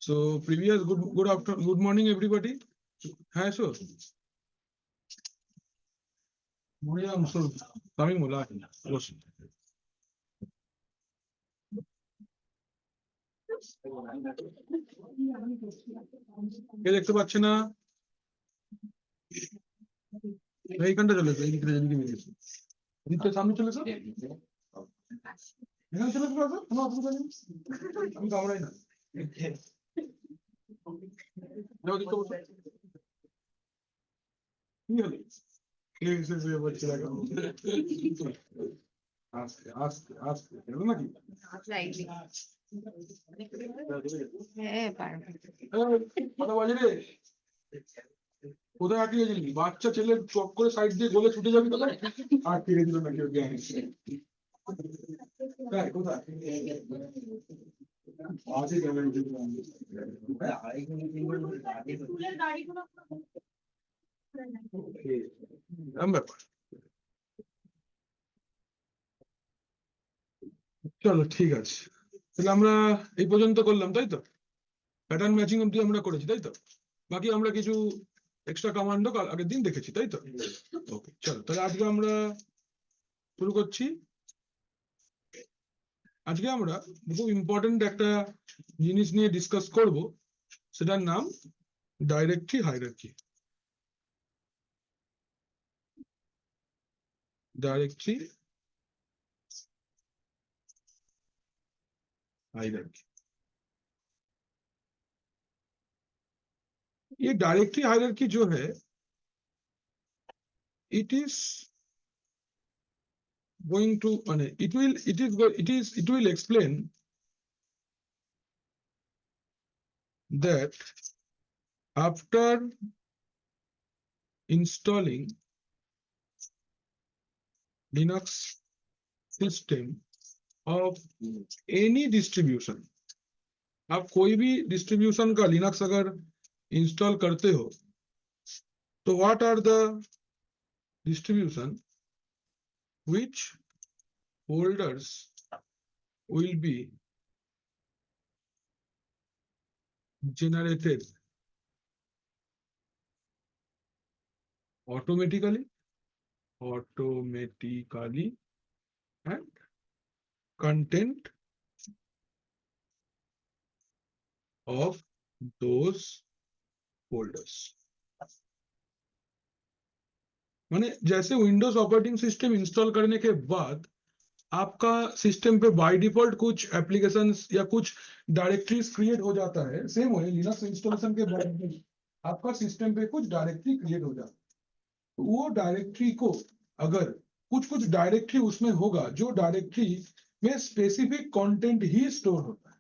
So previous good afternoon, good morning everybody. Hi sir. Morning sir. Coming mola. Yes. কে দেখতে পাচ্ছে না? এইখানটা চলে এসো, এইদিকে বেরিয়েছে। এদিকটা সামনে চলে এসো। এখানে চলে এসো, কোনো অসুবিধা নেই। আমি কামড়াই না। যাও, এদিকটা বসো। কি হলো? এসে বলছি দেখো। আস্তে আস্তে আস্তে এলো নাকি? কথা বাজে রে। কোথায় আটকে গেছিলি? বাচ্চা ছেলে চক করে সাইড দিয়ে গোলে ছুটে যাবি কোথায়? আটকে গেছিল নাকি ওর জ্ঞান? কোথায়? আছে কেমন? ব্যাপার। চলো ঠিক আছে, তাহলে আমরা এই পর্যন্ত করলাম তাই তো? প্যাটার্ন ম্যাচিং অব্দি আমরা করেছি তাই তো? বাকি আমরা কিছু এক্সট্রা কমান্ডো আগের দিন দেখেছি তাই তো? ওকে চলো, তাহলে আজকে আমরা শুরু করছি। আজকে আমরা খুব ইম্পর্টেন্ট একটা জিনিস নিয়ে ডিসকাস করব, সেটার নাম ডাইরেক্টরি হায়ারার্কি। Directory hierarchy. ये डायरेक्टरी हायरार्की जो है, it is going to it will explain that after installing Linux system of any distribution, आप कोई भी डिस्ट्रीब्यूशन का लिनक्स अगर इंस्टॉल करते हो तो what are the distribution which folders will be generated automatically and content of those folders। माने जैसे विंडोज ऑपरेटिंग सिस्टम इंस्टॉल करने के बाद आपका सिस्टम पे बाय डिफॉल्ट कुछ एप्लीकेशंस या कुछ डायरेक्टरीज क्रिएट हो जाता है, सेम वही लिनक्स इंस्टॉलेशन के बाद भी आपका सिस्टम पे कुछ डायरेक्टरी क्रिएट हो जाता है। तो वो डायरेक्टरी को अगर कुछ कुछ डायरेक्टरी उसमें होगा जो डायरेक्टरी में स्पेसिफिक कंटेंट ही स्टोर होता है।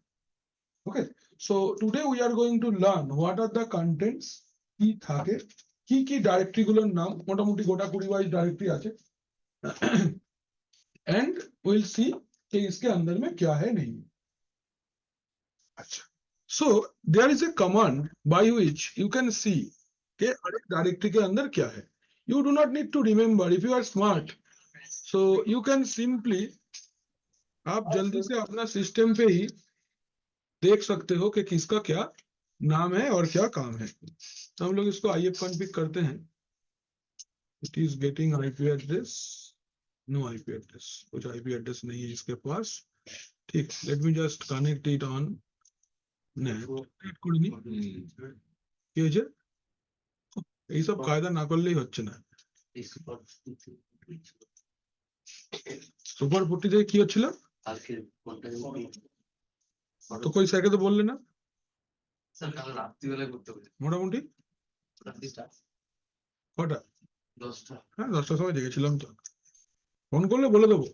Okay, so today we are going to learn what are the contents কি থাকে, কি কি ডাইরেক্টরি গুলোর নাম, মোটামুটি গোটা 20-22 ডাইরেক্টরি আছে, एंड विल सी कि इसके अंदर में क्या है नहीं। अच्छा, so there is a command by which you can see कि हर एक डायरेक्टरी के अंदर क्या है। You do not need to remember, if you are smart so you can simply, आप जल्दी से अपना सिस्टम पे ही देख सकते हो कि किसका क्या नाम है और क्या काम है। तो हम लोग इसको आईएफ कॉन्फ़िग करते हैं। It is getting IP address, no IP address, कुछ आईपी एड्रेस नहीं है इसके पास। ठीक, let me just connect it on net. Connect করিনি কি হয়েছে? এইসব কায়দা না করলেই হচ্ছে না। সুপার 40 থেকে কি হচ্ছিল? তো কই স্যারকে তো বললে না? স্যার কাল রাত্রিবেলা করতে হবে মোটামুটি কটা? 10টা। হ্যাঁ 10টার সময় জেগেছিলাম তো, ফোন করলে বলে দেবো।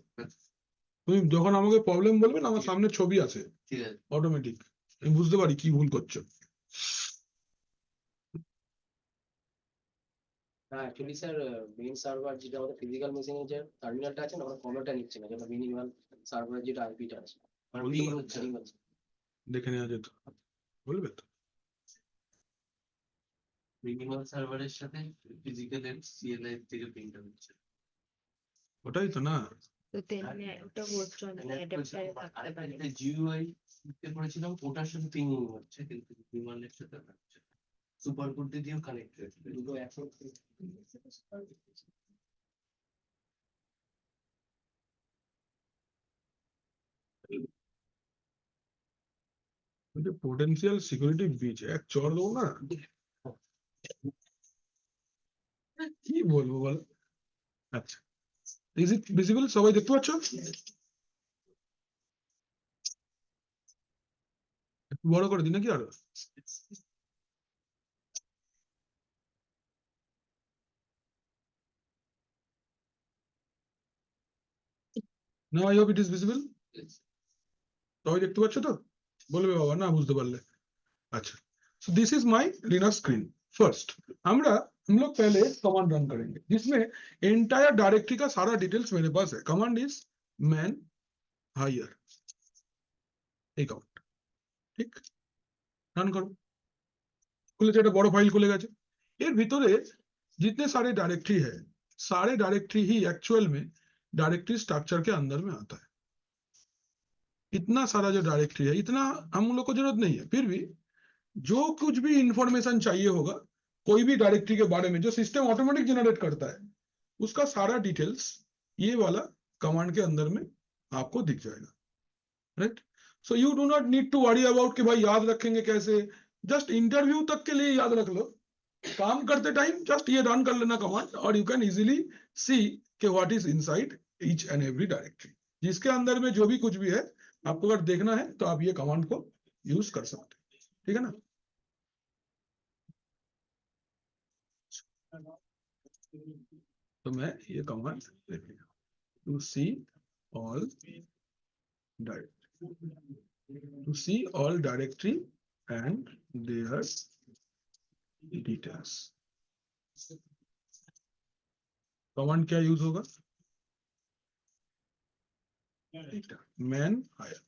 তুমি যখন আমাকে প্রবলেম বলবে না, আমার সামনে ছবি আছে অটোমেটিক, আমি বুঝতে পারি কি ভুল করছো। হ্যাঁ অ্যাকচুয়ালি স্যার মেইন সার্ভার যেটা আমাদের ফিজিক্যাল মেশিনে যে টার্মিনালটা আছে না, আমরা কমান্ডটা নিচ্ছি না, যেটা মিনিমাল সার্ভারের যেটা আইপিটা আছে দেখে নেওয়া যেত, বলবে তো। মিনিমাল সার্ভারের সাথে ফিজিক্যাল এর সিএলআই থেকে প্রিন্ট হচ্ছে, ওটাই তো না, তো তেমনি ওটা ভার্চুয়াল অ্যাডাপ্টারে থাকতে পারে। একটা জিইউআই তে করেছিলাম, ওটার সাথে পিঙ্গিং হচ্ছে, কিন্তু বিমানের সাথে হচ্ছে সুপার কোড দিয়েও কানেক্টেড। দুটো একসাথে পোটেন্সিয়াল সিকিউরিটি ব্রিচ এক চড় দেবো না, কি বলবো বল। আচ্ছা, ইজ ইট ভিজিবল? সবাই দেখতে পাচ্ছ? একটু বড় করে দিই নাকি আরো? না, I hope it is visible. সবাই দেখতে পাচ্ছ তো? বলবে বাবা না বুঝতে পারলে। अच्छा, so this is my Linux screen. First, हम लोग पहले कमांड रन करेंगे जिसमें एंटायर डायरेक्टरी का सारा डिटेल्स मेरे पास है। Command is man hier account, ठीक? रन करो, খুলেছে, একটা বড় ফাইল খুলে গেছে। এর ভিতরে जितने सारे डायरेक्टरी है, सारे डायरेक्टरी ही एक्चुअल में डायरेक्टरी स्ट्रक्चर के अंदर में आता है। इतना सारा जो डायरेक्टरी है, इतना हम लोग को जरूरत नहीं है, फिर भी जो कुछ भी इंफॉर्मेशन चाहिए होगा कोई भी डायरेक्टरी के बारे में, जो सिस्टम ऑटोमेटिक जनरेट करता है, उसका सारा डिटेल्स ये वाला कमांड के अंदर में आपको दिख जाएगा, right? So you do not need to worry about कि भाई याद रखेंगे कैसे। जस्ट इंटरव्यू तक के लिए याद रख लो, काम करते टाइम जस्ट ये रन कर लेना कमांड, और यू कैन इजीली सी कि what is inside each and every directory. जिसके अंदर में जो भी कुछ भी है, आपको अगर देखना है तो आप ये कमांड को यूज कर सकते हैं, ठीक है ना? तो मैं ये कमांड लिख लिया, to see all directory and their details. Command क्या यूज होगा? Man hier.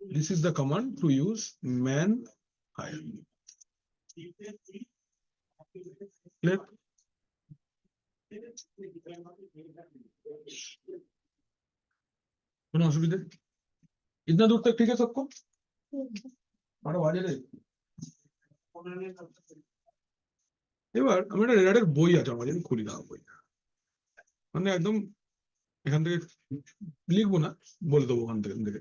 This is the command to use man hier. Clear? কোনো অসুবিধা? इतना दूर तक ठीक है सबको? আরো বাজে রে। এবার আমি একটা রেডারের বই আছে আমার, আমি খুলি না বইটা, মানে একদম এখান থেকে লিখবো না, বলে দেবো ওখান থেকে।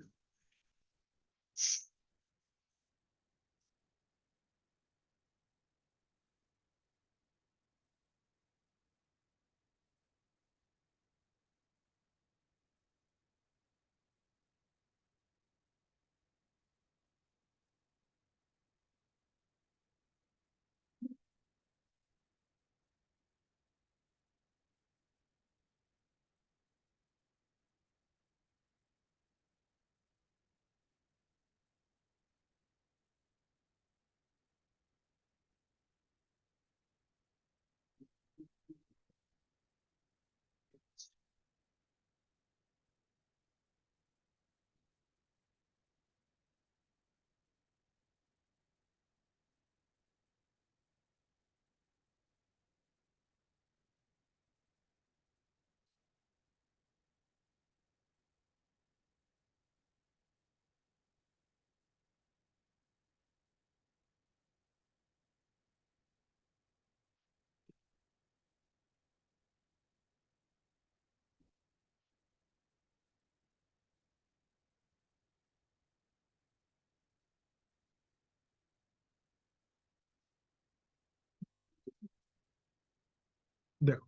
देखो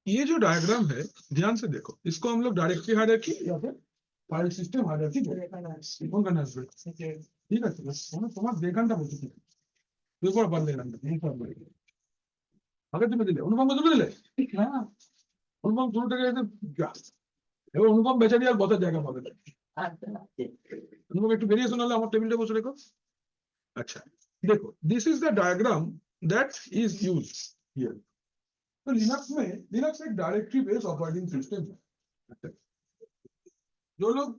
ये जो डायग्राम है, ध्यान से देखो, इसको हम लोग डायरेक्टरी हायरार्की या फिर फाइल सिस्टम हायरार्की কোনখানে আসবে? ঠিক আছে, তোমার দেখানটা বলছি, তুই পর পারলে না আগে তুমি দিলে, অনুপম তুমি দিলে না, অনুপম শুরু থেকে এবার অনুপম বেচারি আর বসার জায়গা পাবে না। অনুপম একটু বেরিয়ে শোনালে আমার টেবিলটা বসে রেখো। আচ্ছা देखो, this is the diagram that is used here. तो लिनक्स में, लिनक्स एक डायरेक्टरी बेस्ड ऑपरेटिंग सिस्टम है। जो लोग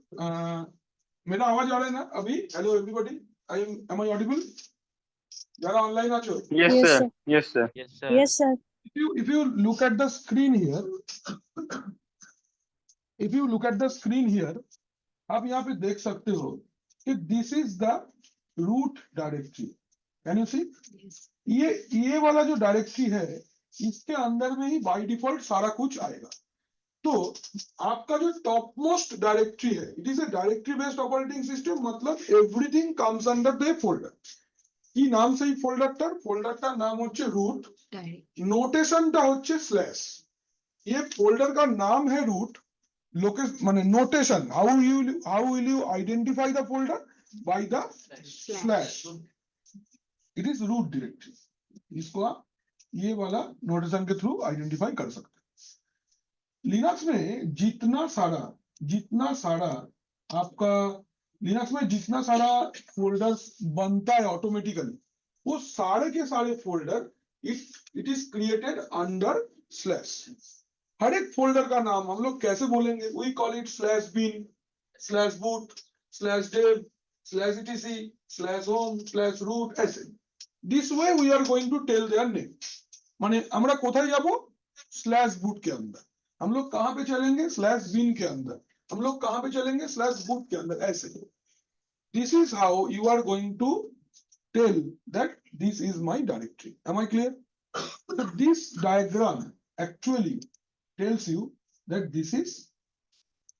मेरा आवाज आ रहा है ना अभी? Hello everybody, am I audible? जरा ऑनलाइन आछो? Yes, sir. Yes, sir. Yes, sir. Yes, sir. If you look at the screen here, if you look at the screen here, आप यहाँ पे देख सकते हो कि this is the root directory. Can you see? ये वाला जो डायरेक्टरी है, इसके अंदर में ही बाय डिफॉल्ट सारा कुछ आएगा। तो आपका जो टॉप मोस्ट डायरेक्टरी है, it is a directory based operating system, मतलब everything comes under the folder. কি নাম সেই ফোল্ডারটার নাম হচ্ছে रूट, নোটেশনটা হচ্ছে স্ল্যাশ। ये फोल्डर का नाम है रूट, लोकेशन माने notation, how will you identify the folder? By the slash. It is root directory. इसको आप ये वाला नोटेशन के थ्रू आइडेंटिफाई कर सकते हैं। लिनक्स में जितना सारा आपका लिनक्स में जितना सारा फोल्डर्स बनता है ऑटोमेटिकली, वो सारे के सारे folder it is created under slash. हर एक फोल्डर का नाम हम लोग कैसे बोलेंगे? We call it slash bin, slash boot, slash dev, slash etc, slash home, slash root, ऐसे। This way we are going to tell their name. माने আমরা কোথায় যাব? स्लैश बूट के अंदर। हम लोग कहां पे चलेंगे? स्लैश बिन के अंदर। हम लोग कहां पे चलेंगे? स्लैश बूट के अंदर, ऐसे। This is how you are going to tell that this is my directory. Am I clear? So this diagram actually tells you that this is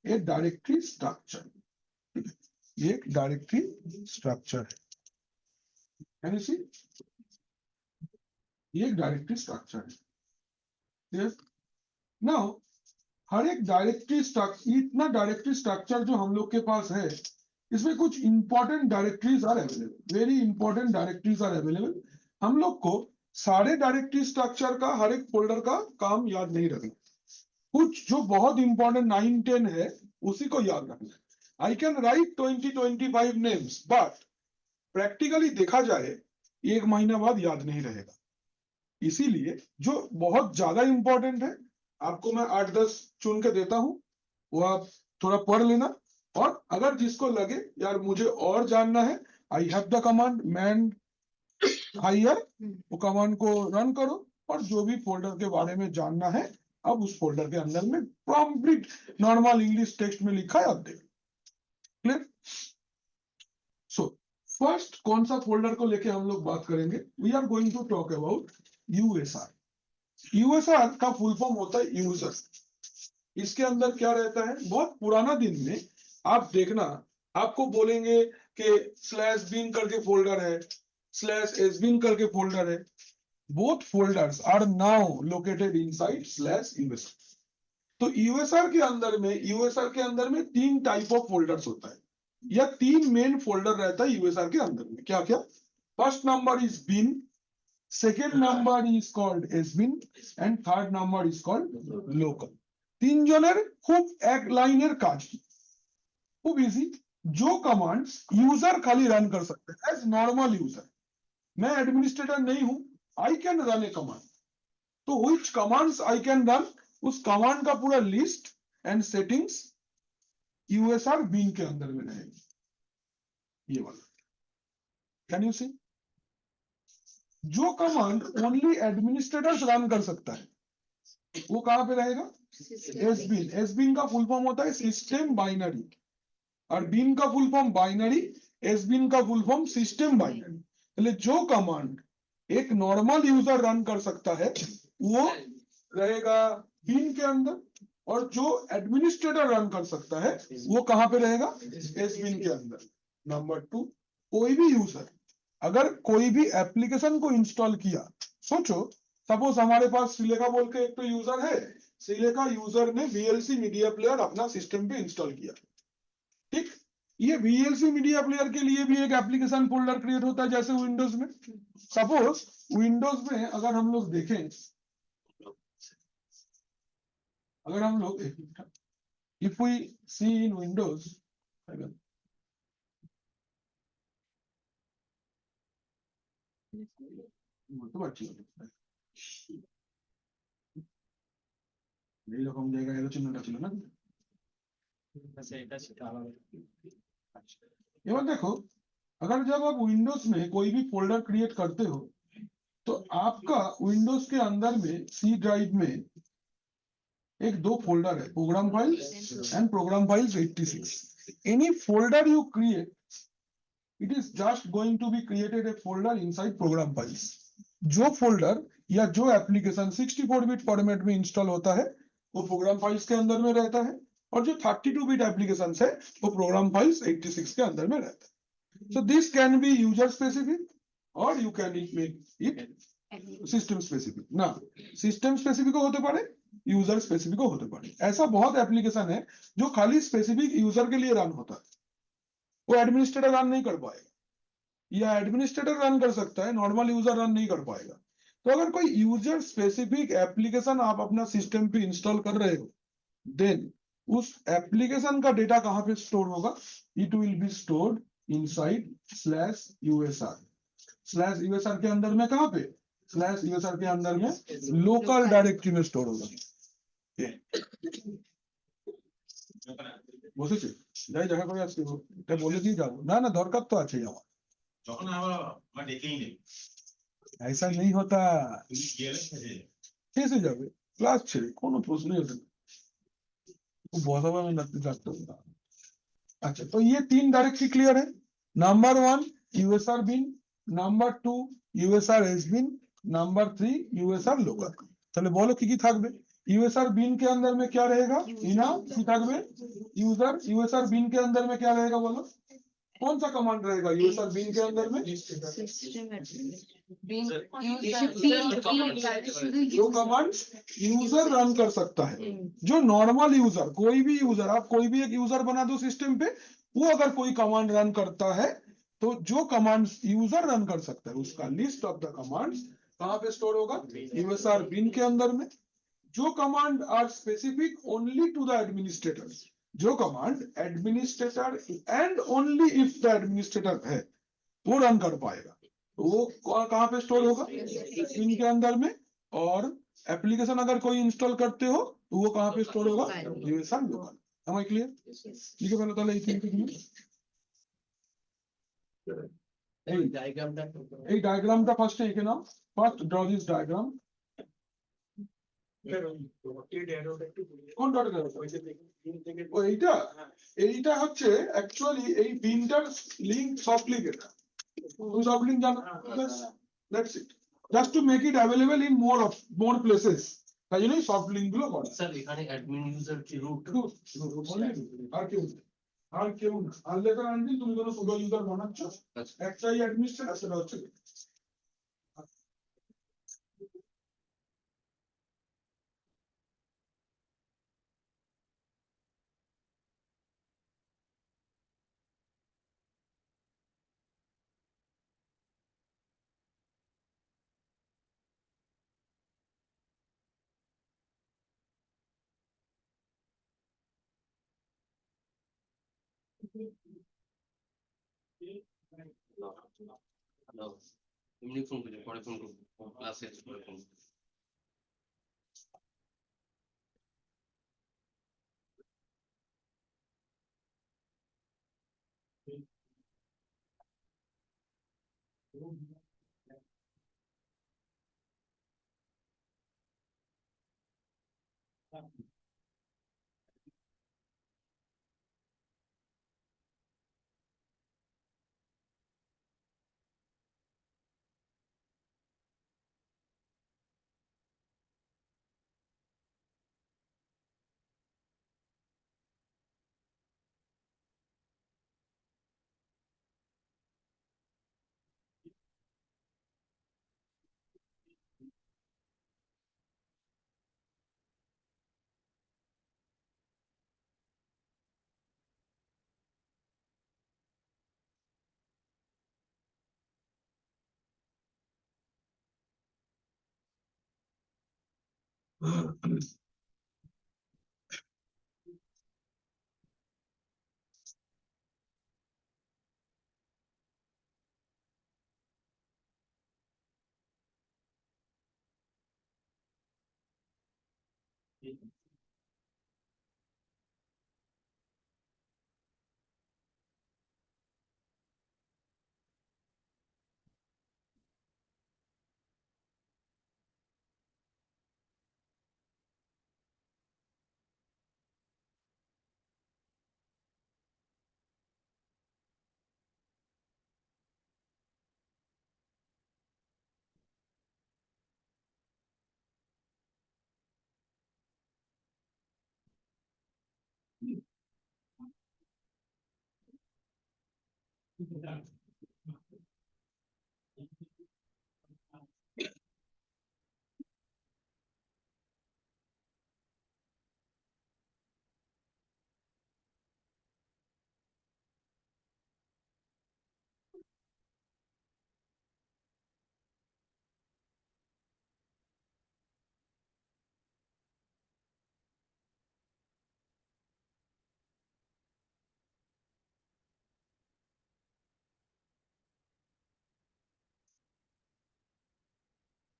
a directory structure. ये एक directory structure है। Can you see? ये एक directory structure है। Yes? Now, हर एक directory structure, इतना directory structure जो हम लोग के पास है, इसमें कुछ important directories are available, very important directories are available. हम लोग को सारे डायरेक्टरी स्ट्रक्चर का, हर एक फोल्डर का काम याद नहीं रखना। कुछ जो बहुत इंपॉर्टेंट 9-10 है, उसी को याद रखना। I can write 20-25 names, but practically देखा जाए एक महीना बाद याद नहीं रहेगा। इसीलिए जो बहुत ज्यादा इंपॉर्टेंट है, आपको मैं 8-10 चुन के देता हूं, वो आप थोड़ा पढ़ लेना। और अगर जिसको लगे यार मुझे और जानना है, I have the command man hier, वो कमांड को रन करो, और जो भी फोल्डर के बारे में जानना है, अब उस फोल्डर के अंदर में प्रॉम्प्टली नॉर्मल इंग्लिश टेक्स्ट में लिखा है, आप देखो। क्लियर? सो फर्स्ट कौन सा फोल्डर को लेके हम लोग बात करेंगे? We are going to talk about USR. USR का फुल फॉर्म होता है यूजर। इसके अंदर क्या रहता है? बहुत पुराना दिन में आप देखना, आपको बोलेंगे कि स्लैश बिन करके फोल्डर है, स्लैश एसबिन करके फोल्डर है। Both folders are now located inside slash USR. तो यूएसआर के अंदर में 3 टाइप ऑफ फोल्डर्स होता है, या 3 मेन फोल्डर रहता है यूएसआर के अंदर में। क्या क्या? First number is bin, second number is called sbin, and third number is called local. 3 জনের খুব এক লাইনের কাজ, খুব ইজি। जो कमांड्स यूजर खाली रन कर सकते हैं एज नॉर्मल यूजर। मैं एडमिनिस्ट्रेटर नहीं हूं, I can run a command. तो which commands I can run, उस कमांड का पूरा list and settings USR bin के अंदर में रहेगी। ये वाला कैन यू सी? जो कमांड ओनली एडमिनिस्ट्रेटर्स रन कर सकता है, वो कहां पे रहेगा? एसबिन। एसबिन का फुल फॉर्म होता है सिस्टम बाइनरी, और बिन का फुल फॉर्म बाइनरी, एसबिन का फुल फॉर्म सिस्टम बाइनरी। એટલે जो कमांड एक नॉर्मल यूजर रन कर सकता है, वो रहेगा बिन के अंदर, और जो एडमिनिस्ट्रेटर रन कर सकता है, वो कहां पे रहेगा? एसबिन के अंदर। नंबर 2, कोई भी यूजर अगर कोई भी एप्लीकेशन को इंस्टॉल किया, सोचो सपोज हमारे पास सिलेका बोल के एक तो यूजर है, सिलेका यूजर ने वीएलसी मीडिया प्लेयर अपना सिस्टम पे इंस्टॉल किया, ठीक? ये वीएलसी मीडिया प्लेयर के लिए भी एक एप्लीकेशन फोल्डर क्रिएट होता है, जैसे विंडोज में। सपोज विंडोज में अगर हम लोग देखें, अगर हम लोग if we see in Windows, এইরকম জায়গায় এলো চিহ্নটা ছিল না। এবার देखो, अगर जब आप विंडोज में कोई भी फोल्डर क्रिएट करते हो, तो आपका विंडोज के अंदर में सी ड्राइव में एक दो फोल्डर है, program files and program files 86. Any folder you create, it is just going to be created a folder inside program files. जो फोल्डर या जो एप्लीकेशन 64 बिट फॉर्मेट में इंस्टॉल होता है वो प्रोग्राम फाइल्स के अंदर में रहता है, और जो 32 बिट एप्लीकेशन है वो प्रोग्राम फाइल्स 86 के अंदर में रहता है. So this can be user specific or you can make it system specific. না, সিস্টেম স্পেসিফিকও হতে পারে, यूजर स्पेसिफिक होते पारे. ऐसा बहुत एप्लीकेशन है जो खाली स्पेसिफिक यूजर के लिए रन होता है, वो एडमिनिस्ट्रेटर रन नहीं कर पाएगा, या एडमिनिस्ट्रेटर रन कर सकता है, नॉर्मल यूजर रन नहीं कर पाएगा. तो अगर कोई यूजर स्पेसिफिक एप्लीकेशन आप अपना सिस्टम पे इंस्टॉल कर रहे हो, देन उस एप्लीकेशन का डेटा कहां पे स्टोर होगा? It will be stored inside /usr. /usr के अंदर में कहां पे? /usr के अंदर में लोकल डायरेक्टरी में स्टोर होगा. বুঝেছি, যাই দেখা করে আসছি, এটা বলে দিয়ে যাবো. না না, দরকার তো আছেই আমার. যখন আমার ডেকেই নেই ऐसा नहीं होता, তুমি গেলে খেয়ে कैसे যাবে ক্লাস ছেড়ে? কোনো প্রশ্নই ওঠে না, बहुत में लगते जाते होगा. अच्छा, तो ये 3 डायरेक्टरी क्लियर है. नंबर 1 यूएसआर बिन, नंबर 2 यूएसआर एस बिन, नंबर 3 यूएसआर लोकल. তাহলে বলো কি কি থাকবে? यूएसआर बिन के अंदर में क्या रहेगा? इना কি থাকবে? यूजर. यूएसआर बिन के अंदर में क्या रहेगा बोलो? कौन सा कमांड रहेगा यूएसआर बिन के अंदर में? जो कमांड यूजर रन कर सकता है, जो नॉर्मल यूजर, कोई भी यूजर, आप कोई भी एक यूजर बना दो सिस्टम पे, वो अगर कोई कमांड रन करता है तो जो कमांड यूजर रन कर सकता है उसका लिस्ट ऑफ द कमांड्स कहां पे स्टोर होगा? यूएसआर बिन के अंदर में. जो command are specific only to the administrator, जो command administrator and only if the administrator है वो रन कर पाएगा, तो वो कहां पे स्टोर होगा? बिन के अंदर में. और एप्लीकेशन अगर कोई इंस्टॉल करते हो तो वो कहां पे स्टोर होगा? USR local. Am I clear? ठीक है, पहले তাহলে এই তিনটে জিনিস, এই ডায়াগ্রামটা এই ডায়াগ্রামটা ফার্স্টে এঁকে নাও. First draw this diagram. কোন ডটের ও এইটা? এইটা হচ্ছে অ্যাকচুয়ালি এই বিনটার লিংক, সফট লিংক. এটা তুমি সফট লিংক জানো? That's it, just to make it available in more places. তাই জন্যই সফট লিংক গুলো করা. স্যার এখানে অ্যাডমিন ইউজার কি রুট? আর কেউ না, আর কেউ না. আনলেস আনটিল তুমি কোনো সুডো ইউজার বানাচ্ছ, একটাই অ্যাডমিনিস্ট্রেটর, সেটা হচ্ছে এমনি ফোন করে, পরে ফোন করবো, ক্লাসে পরে ফোন করবো.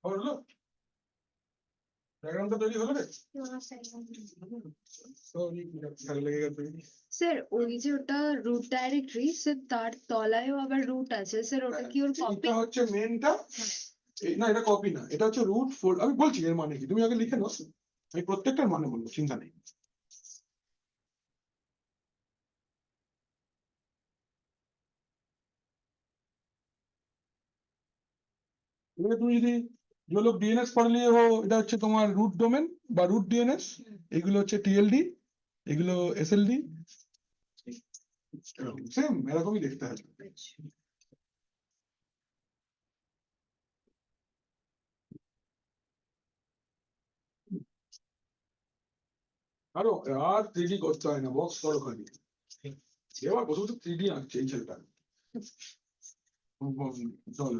হলো ডায়াগ্রামটা তৈরি হলো রে সরি খেলা লেগে গেছে স্যার ওই যে ওটা রুট ডাইরেক্টরি স্যার তার তলায়ও আবার রুট আছে স্যার ওটা কি ওর কপি? এটা হচ্ছে মেনটা না এটা কপি না এটা হচ্ছে রুট ফোল্ড আমি বলছি এর মানে কি তুমি আগে লিখে নাও আমি প্রত্যেকটার মানে বলবো চিন্তা নেই এবারে তুমি যদি जो लोग डीएनएस पढ़ लिए हो এটা হচ্ছে তোমার রুট ডোমেন বা রুট ডিএনএস এগুলো হচ্ছে টিএলডি এগুলো এসএলডি সেম এরকমই দেখতে হবে আরো আর 3D করতে হয় না বক্স করো খালি এবার বসে বসে 3D আঁকছে এই ছেলেটা চল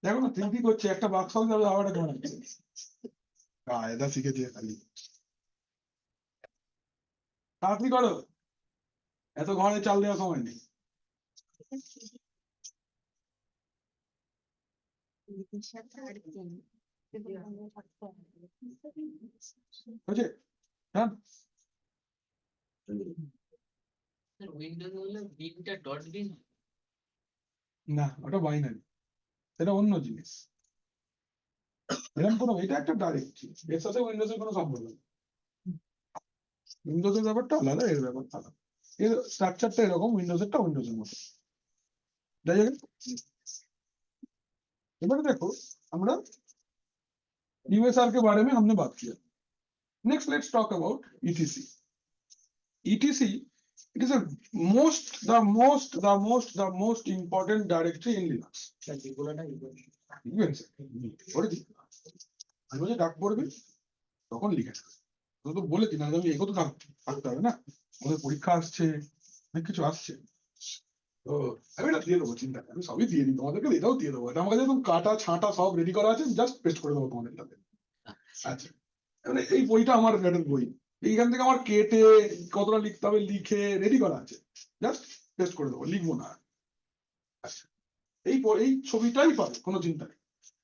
দেখো না 3D করছে একটা বাক্স হবে আবার একটা বানাচ্ছে কায়দা শিখে দিয়ে খালি তাড়াতাড়ি করো এত ঘরে চাল দেওয়ার সময় নেই বুঝছে হ্যাঁ উইন্ডোজ হলে বিনটা ডট বিন না ওটা বাইনারি এটা অন্য জিনিস এরকম কোনো এটা একটা ডাইরেক্টরি এর সাথে উইন্ডোজের কোনো সম্পর্ক নেই উইন্ডোজের ব্যাপারটা আলাদা এর ব্যাপারটা আলাদা এর স্ট্রাকচারটা এরকম উইন্ডোজেরটা উইন্ডোজের মতো যাই হোক এবারে देखो আমরা यूएसआर के बारे में हमने बात किया next let's talk about etc etc it is the most important directory in Linux পড়ে দি আমি যে ডাক পড়বে তখন লিখে তো তো বলেছি না আমি এগোতে থাকতে হবে না আমাদের পরীক্ষা আসছে অনেক কিছু আসছে তো আমি এটা দিয়ে দেবো চিন্তা নেই, আমি সবই দিয়ে দিই তোমাদেরকে এটাও দিয়ে দেবো এটা আমার কাছে একদম কাটা ছাঁটা সব রেডি করা আছে জাস্ট পেস্ট করে দেবো তোমাদের সাথে আচ্ছা মানে এই বইটা আমার রেডের বই এইখান থেকে আমার কেটে কতটা লিখতে হবে লিখে রেডি করা আছে জাস্ট পেস্ট করে দেবো লিখবো না আচ্ছা এই ছবিটাই পাবে কোনো চিন্তা নেই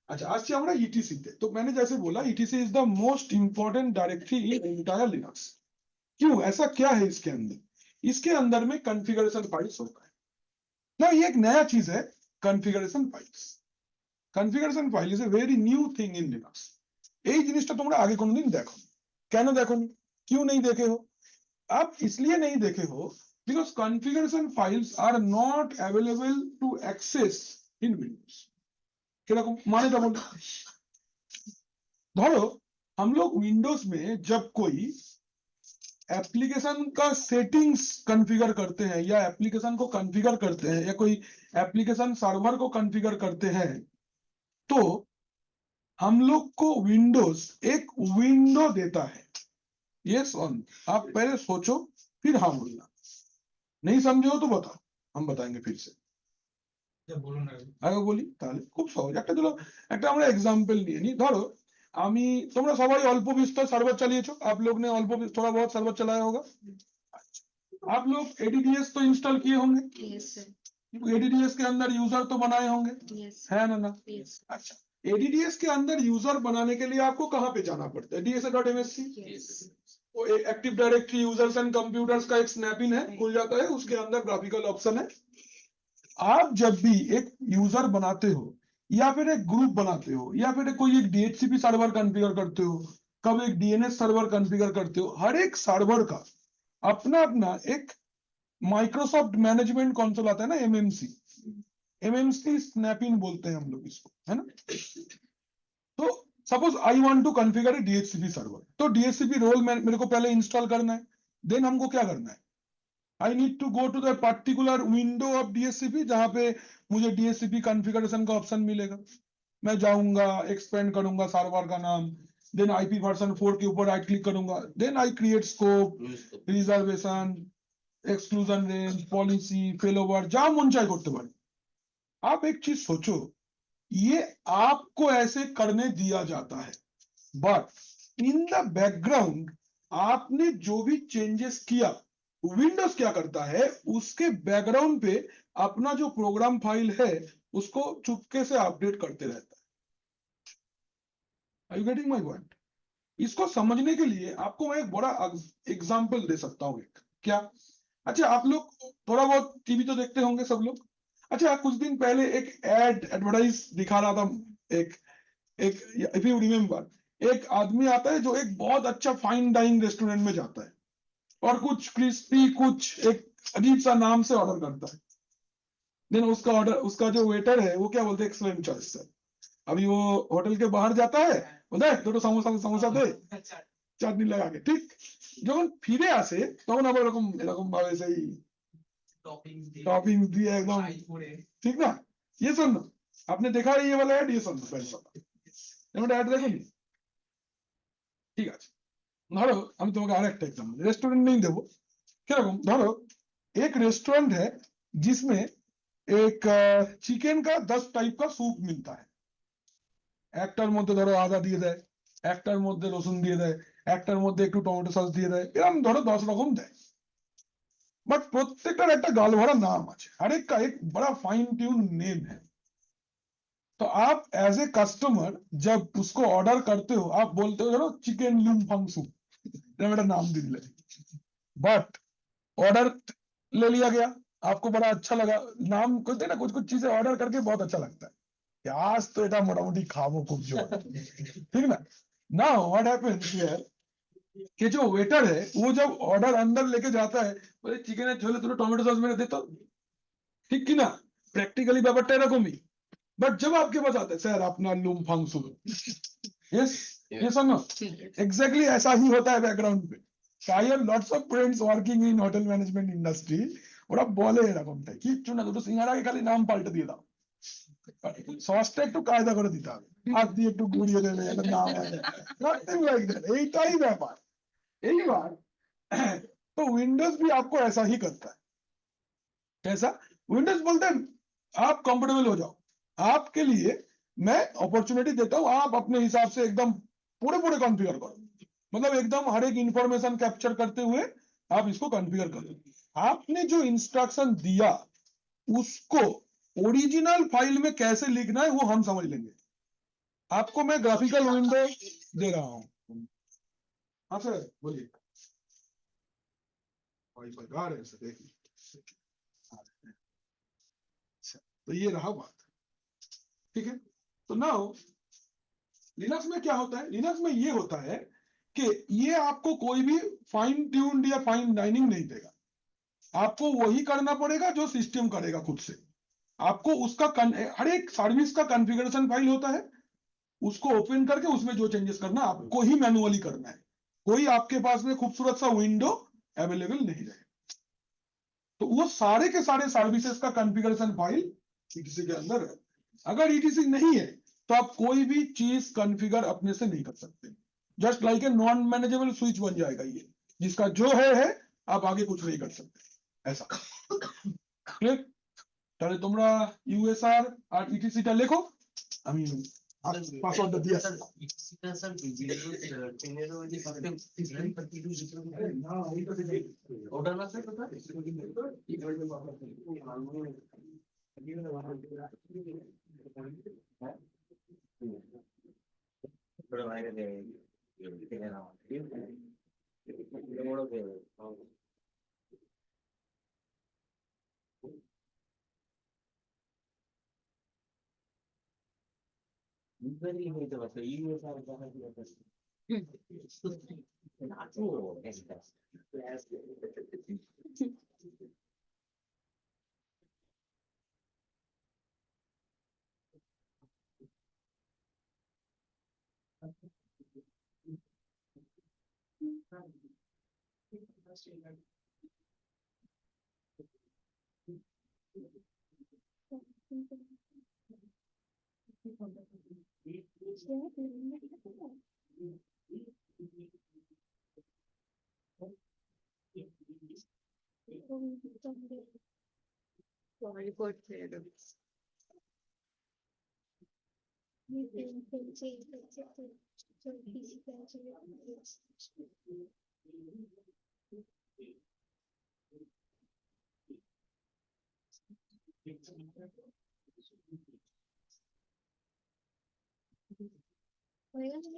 अच्छा आज से हमारा ETC थे तो मैंने जैसे बोला ETC is the most important directory in entire Linux क्यों ऐसा क्या है इसके अंदर में कॉन्फ़िगरेशन फाइल्स होता है ना ये एक नया चीज है configuration file is a very new thing in Linux এই জিনিসটা তোমরা আগে কোনোদিন দেখো কেন দেখোনি क्यों नहीं देखे हो आप इसलिए नहीं देखे हो because configuration files are not available to access in Windows किरकम माने तो धरो हम लोग विंडोज में जब कोई एप्लीकेशन का सेटिंग्स कॉन्फ़िगर करते हैं या एप्लीकेशन को कॉन्फ़िगर करते हैं या कोई एप्लीकेशन सर्वर को कॉन्फ़िगर करते हैं तो हम लोग को विंडोज एक विंडो देता है यस ऑन आप पहले सोचो फिर हाँ बोलना नहीं समझे हो तो बताओ हम बताएंगे फिर से আগে বলি তাহলে খুব সহজ একটা ধরো একটা আমরা एग्जांपल নিয়ে নি ধরো আমি তোমরা সবাই অল্প বিস্তর সার্ভার চালিয়েছো आप लोग ने अल्प थोड़ा बहुत सर्वर चलाया होगा आप लोग ADDS तो इंस्टॉल किए होंगे यस सर ADDS के अंदर यूजर तो बनाए होंगे यस है ना यस अच्छा ADDS के अंदर यूजर बनाने के लिए आपको कहाँ पे जाना पड़ता है dsa.msc यस वो active directory users and computers का एक स्नैप इन है खुल जाता है उसके अंदर ग्राफिकल ऑप्शन है आप जब भी एक यूजर बनाते हो या फिर एक ग्रुप बनाते हो या फिर कोई एक DHCP सर्वर कॉन्फ़िगर करते हो कब एक DNS सर्वर कॉन्फ़िगर करते हो हर एक सर्वर का अपना अपना एक माइक्रोसॉफ्ट मैनेजमेंट कंसोल आता है ना MMC स्नैप इन बोलते हैं हम लोग इसको है ना तो suppose I want to configure a DHCP server तो DHCP रोल मेरे को पहले इंस्टॉल करना है देन हमको क्या करना है, I need to go to the particular window of DHCP जहां पे मुझे डीएचसीपी कॉन्फ़िगरेशन का ऑप्शन मिलेगा, मैं जाऊंगा, एक्सपेंड करूंगा सर्वर का नाम, देन आईपी वर्जन 4 के ऊपर राइट क्लिक करूंगा, then I create scope, reservation, exclusion range, policy, failover, যা মন চায় করতে পারে। आप एक चीज सोचो, ये आपको ऐसे करने दिया जाता है, बट इन द बैकग्राउंड आपने जो भी चेंजेस किया, विंडोज क्या करता है, उसके बैकग्राउंड पे अपना जो प्रोग्राम फाइल है उसको चुपके से अपडेट करते रहता है। Are you getting my point? इसको समझने के लिए आपको मैं एक बड़ा एग्जांपल दे सकता हूँ। एक क्या, अच्छा आप लोग थोड़ा बहुत टीवी तो देखते होंगे सब लोग। अच्छा कुछ दिन पहले एक एडवर्टाइज दिखा रहा था, एक एक इफ यू रिमेम्बर, एक आदमी आता है जो एक बहुत अच्छा फाइन डाइनिंग रेस्टोरेंट में जाता है और कुछ क्रिस्पी कुछ एक अजीब सा नाम से ऑर्डर करता है। देन उसका ऑर्डर, उसका जो वेटर है वो क्या बोलते हैं, एक्सलेंट चॉइस सर। अभी वो होटल के बाहर जाता है, बोलता है दो समोसा समोसा दे চাটনি লাগাকে, ঠিক যখন ফিরে আসে তখন আবার এরকম এরকম ভাবে সেই टॉपिंग দিয়ে একদম, ঠিক না? ये सुन, आपने देखा है ये वाला ऐड, ये सुन पहले वाला ऐड দেখেনি? ঠিক আছে, ধরো আমি তোমাকে আরেকটা एग्जांपल, रेस्टोरेंट नहीं দেবো, কিরকম ধরো एक रेस्टोरेंट है जिसमें एक चिकन का 10 टाइप का सूप मिलता है, একটার মধ্যে ধরো আদা দিয়ে দেয়, একটার মধ্যে রসুন দিয়ে দেয়, একটার মধ্যে একটু টমেটো সস দিয়ে দেয়, এরকম ধরো 10 রকম দেয়, बट প্রত্যেকটার একটা গাল ভরা নাম আছে, हर एक का एक बड़ा फाइन ट्यून नेम है। तो आप एज ए कस्टमर जब उसको ऑर्डर करते हो, आप बोलते हो चलो चिकन लुम्फांग सूप, मेरा नाम दे दिया, बट ऑर्डर ले लिया गया, आपको बड़ा अच्छा लगा, नाम कुछ ना कुछ कुछ चीजें ऑर्डर करके बहुत अच्छा लगता है, आज तो এটা মোটামুটি খাবো খুব জোর, ठीक ना? नाउ व्हाट हैपेंस हियर कि जो वेटर है वो जब ऑर्डर अंदर लेके जाता है, बोले चिकन झोले দুটো টমেটো সস মেরে দে তো, ঠিক কি না? প্র্যাকটিক্যালি ব্যাপারটা এরকমই, बट जब आपके पास आता है सर अपना लुम्फांग सूप, यस यस और नो, एग्जैक्टली ऐसा ही होता है बैकग्राउंड पे। I have lots of friends working in hotel management industry, ওরা বলে এরকমটা, কিচ্ছু না দুটো সিঙ্গাড়াকে খালি নাম পাল্টে দিয়ে দাও, সসটা একটু কায়দা করে দিতে হবে, হাত দিয়ে একটু গুড়িয়ে দেবে, একটা নাম হবে, নাথিং লাইক দ্যাট, এইটাই ব্যাপার। এইবার तो विंडोज भी आपको ऐसा ही करता है। कैसा? विंडोज बोलते हैं आप कंफर्टेबल हो जाओ, आपके लिए मैं अपॉर्चुनिटी देता हूं, आप अपने हिसाब से एकदम पूरे पूरे कॉन्फ़िगर करो, मतलब एकदम हर एक इंफॉर्मेशन कैप्चर करते हुए आप इसको कॉन्फ़िगर करो। आपने जो इंस्ट्रक्शन दिया उसको ओरिजिनल फाइल में कैसे लिखना है वो हम समझ लेंगे, आपको मैं ग्राफिकल विंडो दे रहा हूं। हाँ सर बोलिए, आ रहे हैं सर, देखिए तो ये रहा बात, ठीक है? तो नाउ लिनक्स में क्या होता है, लिनक्स में ये होता है कि ये आपको कोई भी फाइन ट्यून्ड या फाइन डाइनिंग नहीं देगा, आपको वही करना पड़ेगा जो सिस्टम करेगा खुद से। आपको उसका हर एक सर्विस का कॉन्फ़िगरेशन फाइल होता है, उसको ओपन करके उसमें जो चेंजेस करना आपको ही मैनुअली करना है, कोई आपके पास में खूबसूरत सा विंडो अवेलेबल नहीं रहे। तो वो सारे के सारे सर्विसेज का कॉन्फ़िगरेशन फाइल ईटीसी के अंदर है। अगर ईटीसी नहीं है तो आप कोई भी चीज कॉन्फ़िगर अपने से नहीं कर सकते, just like a non manageable switch बन जाएगा ये, जिसका जो है आप आगे कुछ नहीं कर सकते, ऐसा। क्लियर? তাহলে তোমরা ইউএসআর আর ইটিসিটা লেখো, আমি পাসওয়ার্ডটা দিয়ে আসি। না এইটা দেখি ওটা না স্যার কোথায় হইতে পারছে ইউএসআর দেখা যাচ্ছে নাচো একটা রিপোর্ট ছেড়ে দেবো। হয়ে গেছে?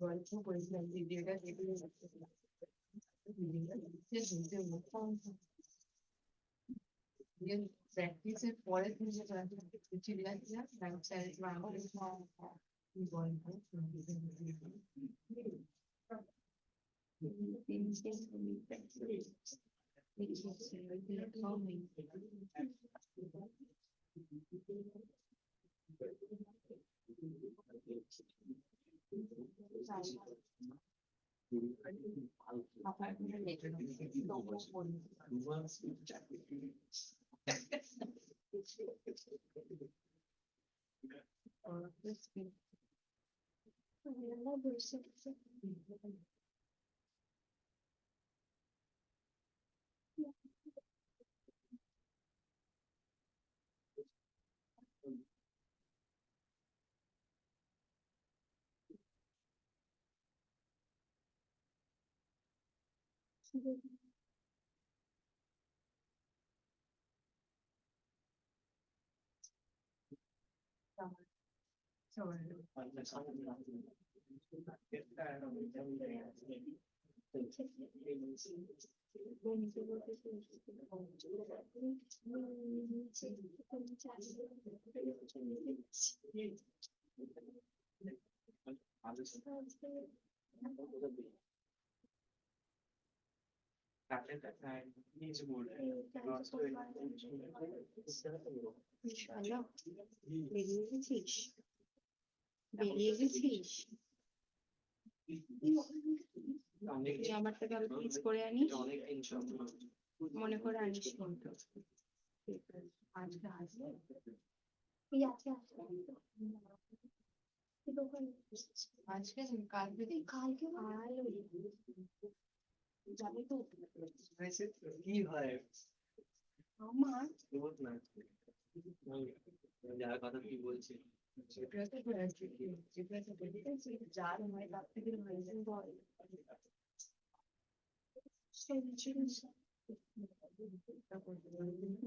গল্প বলছিলাম ভিডিওটা প্র্যাকটিসের পরে তুমি যে বেরিয়ে গেছিস? বেরিয়ে গেছিস? জামাটা তাহলে পিস করে আনিস, মনে করে আনিস কিন্তু আজকে আসবে। আজকে কালকে যাবে তো কি হয় আমার যার কথা কি বলছি যার হয় তার থেকে বল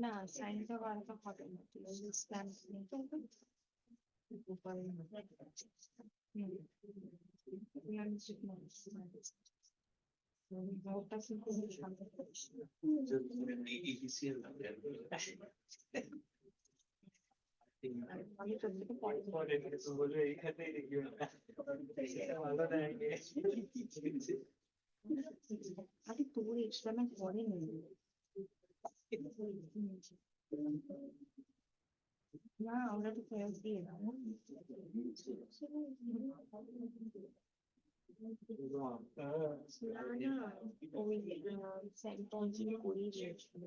না সাইনটা করাটা হবে না, আমি তোর থেকে পরে আরে তোর এক্সপেরিমেন্ট পরে নেই না, আমরা তো ফেরত দিয়ে দেবো। না ওই সাইনটা করিয়ে দিয়েছিল।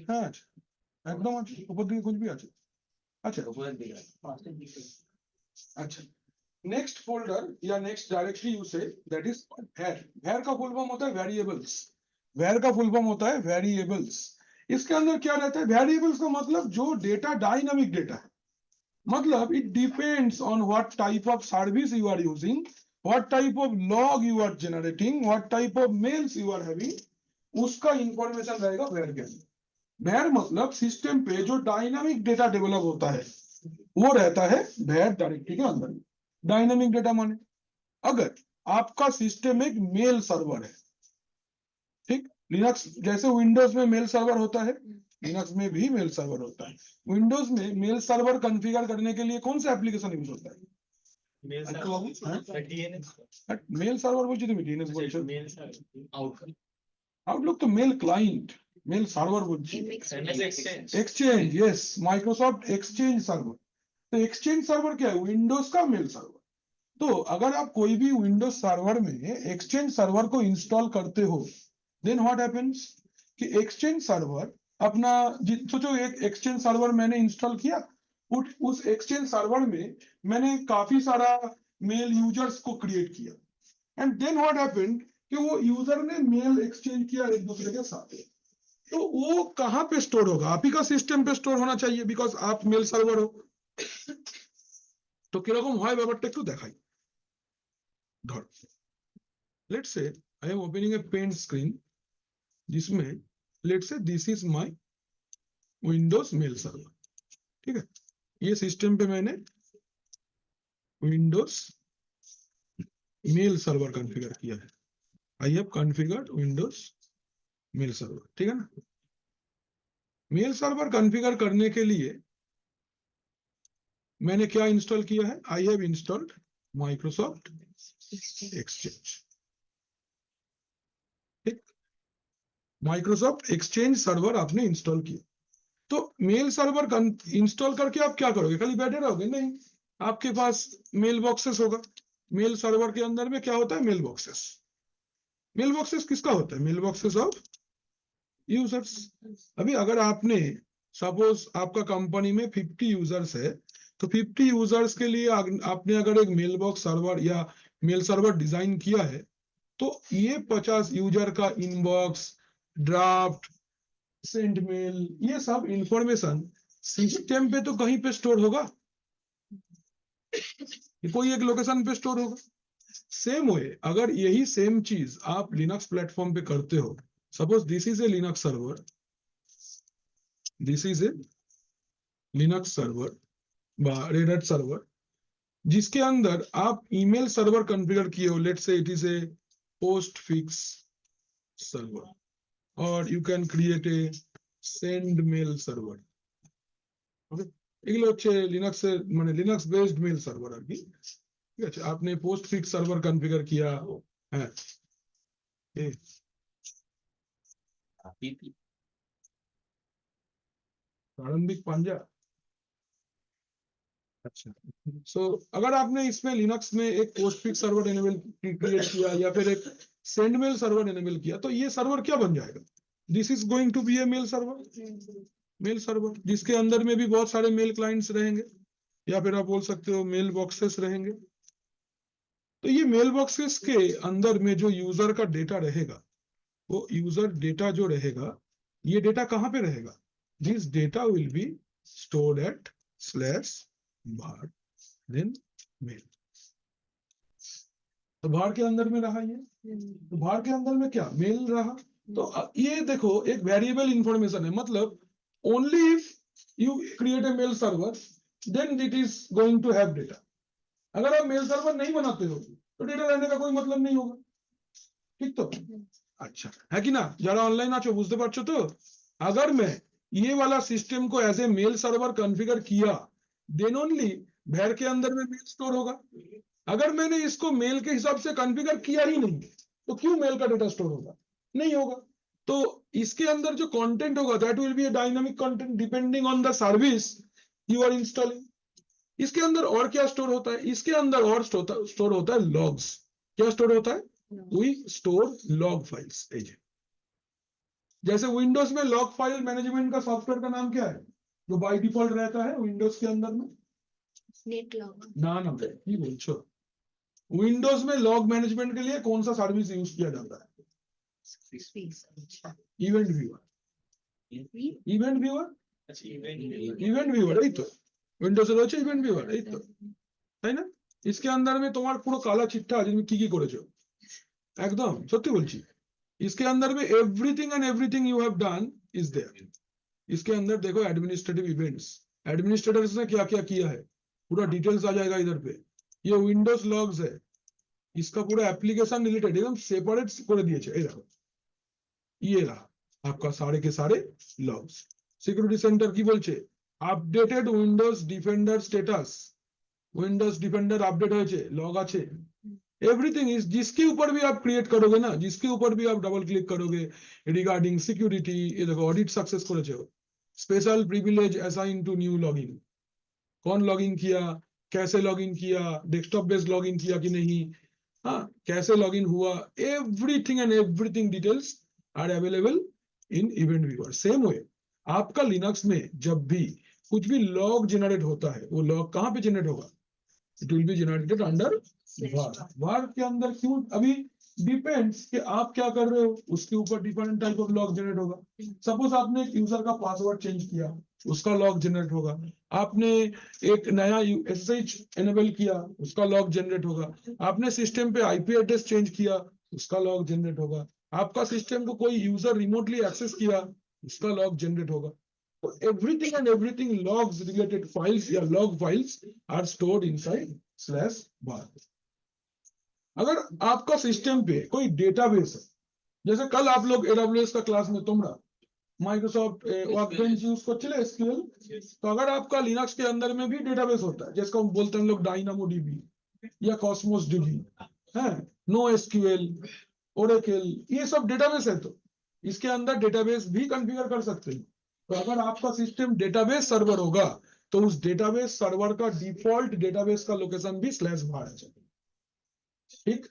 হ্যাঁ আছে, একদম আছে, উপর দিকে খুঁজবি আছে। আচ্ছা উপরের দিকে আছে। अच्छा नेक्स्ट फोल्डर या next directory you say that is var। var का फुल फॉर्म होता है वेरिएबल्स। var का फुल फॉर्म होता है वेरिएबल्स। इसके अंदर क्या रहता है? वेरिएबल्स का मतलब जो डेटा डायनामिक डेटा है, मतलब it depends on what type of service you are using, what type of log you are generating, what type of mails you are having, उसका इंफॉर्मेशन रहेगा var के अंदर। var मतलब सिस्टम पे जो dynamic data develop होता है वो रहता है var डायरेक्टरी के अंदर। डायनामिक डेटा माने अगर आपका सिस्टम एक मेल सर्वर है, ठीक, लिनक्स जैसे विंडोज में मेल सर्वर होता है, लिनक्स में भी मेल सर्वर होता है। विंडोज में मेल सर्वर कॉन्फ़िगर करने के लिए कौन सा एप्लीकेशन यूज होता है? मेल सर्वर বলছি তুমি ডিএনএস বলছো, आउटलुक तो मेल क्लाइंट, मेल सर्वर বলছি, exchange, yes, Microsoft exchange server. तो एक्सचेंज सर्वर क्या है? विंडोज का मेल सर्वर। तो अगर आप कोई भी विंडोज सर्वर में एक्सचेंज सर्वर को इंस्टॉल करते हो, देन व्हाट हैपेंस कि एक्सचेंज सर्वर अपना सोचो एक एक्सचेंज सर्वर मैंने इंस्टॉल किया, उस एक्सचेंज सर्वर में मैंने काफी सारा मेल यूजर्स को क्रिएट किया, एंड देन व्हाट हैपेंड कि वो यूजर ने मेल एक्सचेंज किया एक दूसरे के साथ, तो वो कहाँ पे स्टोर होगा? आप ही का सिस्टम पे स्टोर होना चाहिए, बिकॉज आप मेल सर्वर हो। तो কিরকম হয় ব্যাপারটা একটু দেখাই। ধর let's say I am opening a paint screen जिसमें let's say this is my Windows mail server, ठीक है, ये सिस्टम पे मैंने विंडोज मेल सर्वर कॉन्फ़िगर किया है। I have configured Windows mail server, ठीक है ना। मेल सर्वर कॉन्फ़िगर करने के लिए मैंने क्या इंस्टॉल किया है? I have installed Microsoft exchange, ठीक, माइक्रोसॉफ्ट एक्सचेंज सर्वर आपने इंस्टॉल किया। तो मेल सर्वर इंस्टॉल करके आप क्या करोगे? खाली बैठे रहोगे? नहीं, आपके पास मेल बॉक्सेस होगा। मेल सर्वर के अंदर में क्या होता है? Mail boxes. मेल बॉक्सेस किसका होता है? Mail boxes of users. अभी अगर आपने सपोज आपका कंपनी में 50 यूजर्स है, तो 50 यूजर्स के लिए आपने अगर एक मेल बॉक्स सर्वर या मेल सर्वर डिजाइन किया है, तो ये 50 यूजर का इनबॉक्स, ड्राफ्ट, सेंड मेल, ये सब इंफॉर्मेशन सिस्टम पे तो कहीं पे स्टोर होगा, कोई एक लोकेशन पे स्टोर होगा। सेम वे अगर यही सेम चीज आप लिनक्स प्लेटफॉर्म पे करते हो, suppose this is a Linux server, this is a Linux server बा रेड हैट सर्वर, जिसके अंदर आप ईमेल सर्वर कॉन्फ़िगर किए हो, let's say it is A postfix server, or you can create a send mail server, okay, এগুলো হচ্ছে লিনাক্সের মানে Linux based mail server আর কি, ঠিক আছে। আপনি পোস্টফিক্স সার্ভার কনফিগার কিয়া, হ্যাঁ, प्रारंभिक पांजा, अच्छा। सो अगर आपने इसमें लिनक्स में एक पोस्टफिक्स सर्वर एनेबल क्रिएट किया या फिर एक सेंड मेल सर्वर एनेबल किया, तो ये सर्वर क्या बन जाएगा? This is going to be a mail server, mail server जिसके अंदर में भी बहुत सारे मेल क्लाइंट्स रहेंगे, या फिर आप बोल सकते हो मेल बॉक्सेस रहेंगे। तो ये मेल बॉक्सेस के अंदर में जो यूजर का डेटा रहेगा, वो यूजर डेटा जो रहेगा, ये डेटा कहाँ पे रहेगा? This data will be stored at /var then mail। तो var के अंदर में रहा ये, तो var के अंदर में क्या मेल रहा। तो ये देखो एक वेरिएबल इंफॉर्मेशन है, मतलब only if you create a mail server then it is going to have data. अगर आप मेल सर्वर नहीं बनाते हो तो डेटा रहने का कोई मतलब नहीं होगा, ठीक। तो अच्छा है कि ना, যারা অনলাইন আছো বুঝতে পারছো তো। अगर मैं ये वाला सिस्टम को as a mail server configure किया, देन ओनली var के अंदर में मेल स्टोर होगा। अगर मैंने इसको मेल के हिसाब से कॉन्फ़िगर किया ही नहीं, तो क्यों मेल का डेटा स्टोर होगा? नहीं होगा। तो इसके अंदर जो कंटेंट होगा that will be a dynamic content depending on the service you are installing. इसके अंदर और क्या स्टोर होता है? इसके अंदर और स्टोर होता है लॉग्स। क्या स्टोर होता है? We store log files. जैसे विंडोज में लॉग फाइल मैनेजमेंट का सॉफ्टवेयर का नाम क्या है जो बाय डिफॉल्ट रहता है विंडोज के अंदर में? नेट लॉग ना ना की बोलছো विंडोज में लॉग मैनेजमेंट के लिए कौन सा सर्विस यूज किया जाता है? Event viewer. इवेंट व्यूअर আচ্ছা ইভেন্ট ইভেন্ট ভিউয়ার এই তো উইন্ডোজে রয়েছে ইভেন্ট ভিউয়ার এই তো তাই না इसके अंदर में তোমার পুরো কালা চিটটা আছে তুমি কি করেছো একদম সত্যি বলছি इसके अंदर में everything and everything you have done is there इसके अंदर देखो एडमिनिस्ट्रेटिव इवेंट्स एडमिनिस्ट्रेटर्स ने क्या क्या किया है पूरा डिटेल्स आ जाएगा इधर पे ये विंडोज लॉग्स है इसका पूरा एप्लीकेशन रिलेटेड एकदम सेपरेट করে দিয়েছে এই দেখো ये रहा आपका सारे के सारे लॉग्स सिक्योरिटी सेंटर की बोलছে updated Windows Defender status Windows Defender update হয়েছে लॉग আছে एवरीथिंग इज जिसके ऊपर भी आप क्रिएट करोगे ना जिसके ऊपर भी आप डबल क्लिक करोगे रिगार्डिंग सिक्योरिटी ये देखो ऑडिट सक्सेस করেছে special privilege assign to new login कौन लॉगिन किया कैसे लॉगिन किया डेस्कटॉप बेस्ड लॉगिन किया कि नहीं हाँ कैसे लॉगिन हुआ everything and everything details are available in event viewer same way आपका लिनक्स में जब भी कुछ भी लॉग जनरेट होता है वो लॉग कहाँ पे जनरेट होगा it will be generated under var var के अंदर क्यों अभी डिपेंड्स कि आप क्या कर रहे हो उसके ऊपर different type of log generate होगा सपोज आपने एक यूजर का पासवर्ड चेंज किया उसका लॉग जनरेट होगा आपने एक नया SSH एनेबल किया उसका लॉग जनरेट होगा आपने सिस्टम पे आईपी एड्रेस चेंज किया उसका लॉग जनरेट होगा आपका सिस्टम को कोई यूजर रिमोटली एक्सेस किया उसका लॉग जनरेट होगा everything and everything logs related files या log files are stored inside /var अगर आपका सिस्टम पे कोई डेटाबेस है जैसे कल आप लोग AWS का क्लास में तुमरा माइक्रोसॉफ्ट वर्कबेंच यूज करते थे SQL तो अगर आपका लिनक्स के अंदर में भी डेटाबेस होता है जिसको हम बोलते हैं हम लोग DynamoDB या Cosmos DB है NoSQL Oracle ये सब डेटाबेस है तो इसके अंदर डेटाबेस भी कॉन्फ़िगर कर सकते हैं तो अगर आपका सिस्टम डेटाबेस सर्वर होगा तो उस डेटाबेस सर्वर का डिफॉल्ट डेटाबेस का लोकेशन भी /var है ठीक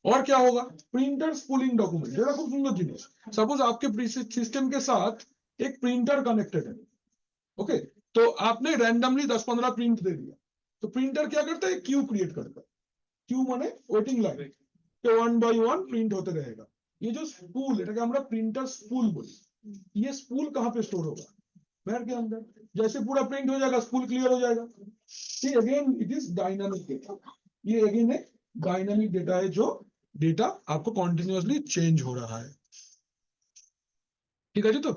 और क्या होगा प्रिंटर स्पूलिंग डॉक्यूमेंट जरा खूब सुंदर जिनिस सपोज आपके सिस्टम के साथ एक प्रिंटर कनेक्टेड है ओके तो आपने रैंडमली 10-15 प्रिंट दे दिया तो प्रिंटर क्या करता है क्यू क्रिएट करता है क्यू माने वेटिंग लाइन के 1 बाय 1 प्रिंट होते रहेगा ये जो स्पूल है আমরা प्रिंटर स्पूल बोलते ये स्पूल कहां पे स्टोर होगा वेयर के अंदर जैसे पूरा प्रिंट हो जाएगा स्पूल क्लियर हो जाएगा ये again it is dynamic data ये अगेन एक डायनामिक डेटा है जो डेटा आपको कॉन्टिन्यूअसली चेंज हो रहा है ঠিক আছে তো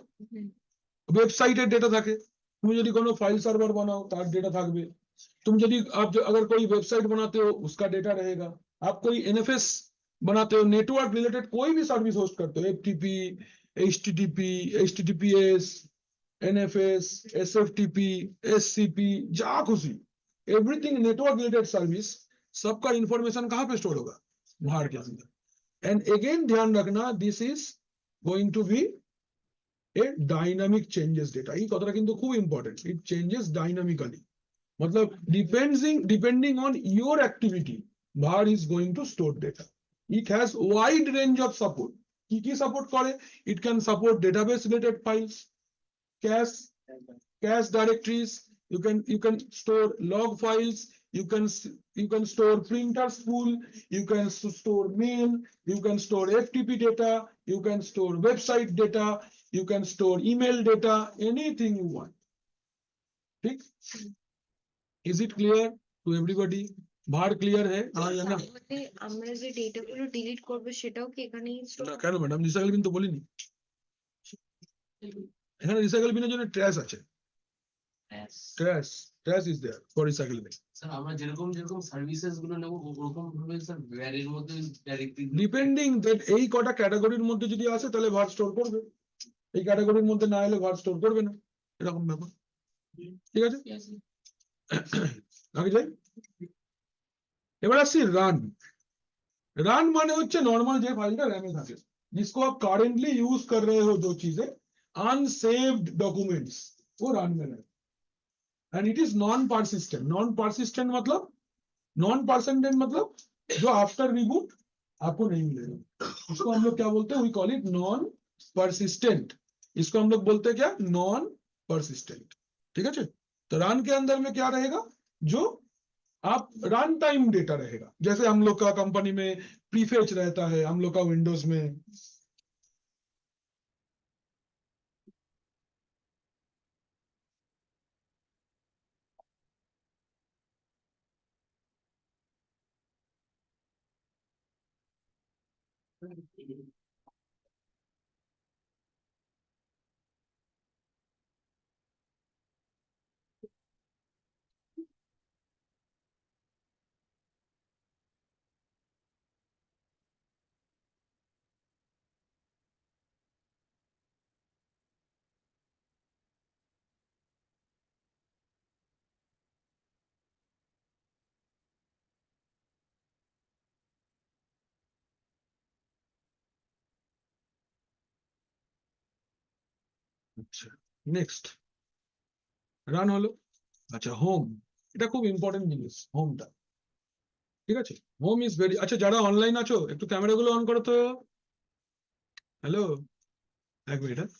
ওয়েবসাইটের ডেটা থাকে তুমি যদি কোনো ফাইল সার্ভার বানাও তার ডেটা থাকবে तुम यदि आप अगर कोई वेबसाइट बनाते हो उसका डेटा रहेगा आप कोई NFS बनाते हो नेटवर्क रिलेटेड कोई भी सर्विस होस्ट करते हो FTP HTTP HTTPS NFS SFTP SCP जा खुशी एवरीथिंग नेटवर्क रिलेटेड सर्विस सबका इंफॉर्मेशन कहां पे स्टोर होगा var के अंदर एंड अगेन ध्यान रखना this is going to be a dynamic changes data ये কথাটা কিন্তু খুব ইম্পর্টেন্ট इट चेंजेस डायनामिकली मतलब depending on your activity var is going to store data it has wide range of support কি support করে it can support database related files cache directories you can store log files you can store printer spool you can store mail you can store FTP data you can store website data you can store email data anything you want ठीक is it clear to everybody var clear है हाँ या ना মানে আমরা যে ডেটাগুলো delete করব সেটাও কি এখানেই না কেন ম্যাডাম রিসাইকেল বিন তো বলিনি এখানে রিসাইকেল বিনের জন্য ট্র্যাশ আছে trash is there for recycle bin sir আমরা যেরকম যেরকম সার্ভিসেস গুলো নেব ওরকম ভাবে স্যার ভ্যারের মধ্যে ডাইরেক্টলি ডিপেন্ডিং দ্যাট এই কটা ক্যাটাগরির মধ্যে যদি আসে তাহলে var স্টোর করবে এই ক্যাটাগরির মধ্যে না এলে var স্টোর করবে না এরকম ব্যাপার ঠিক আছে আগে যাই এবার আসছি রান মানে হচ্ছে নরমাল যে ফাইলটা র‍্যামে থাকে जिसको आप करेंटली यूज कर रहे हो जो चीजें अनसेव्ड डॉक्यूमेंट्स वो रन में है and it is non persistent मतलब जो आफ्टर रिबूट आपको नहीं मिलेगा उसको हम लोग क्या बोलते हैं we call it non persistent इसको हम लोग बोलते हैं क्या, नॉन परसिस्टेंट। ठीक है, तो रन के अंदर में क्या रहेगा, जो आप रन टाइम डेटा रहेगा, जैसे हम लोग का कंपनी में प्रीफेच रहता है, हम लोग का विंडोज में। আচ্ছা, নেক্সট রান হলো। আচ্ছা, হোম, এটা খুব ইম্পর্টেন্ট জিনিস, হোমটা। ঠিক আছে, হোম ইজ ভেরি, আচ্ছা যারা অনলাইন আছো একটু ক্যামেরা গুলো অন করো তো। হ্যালো, এক মিনিট, হ্যাঁ,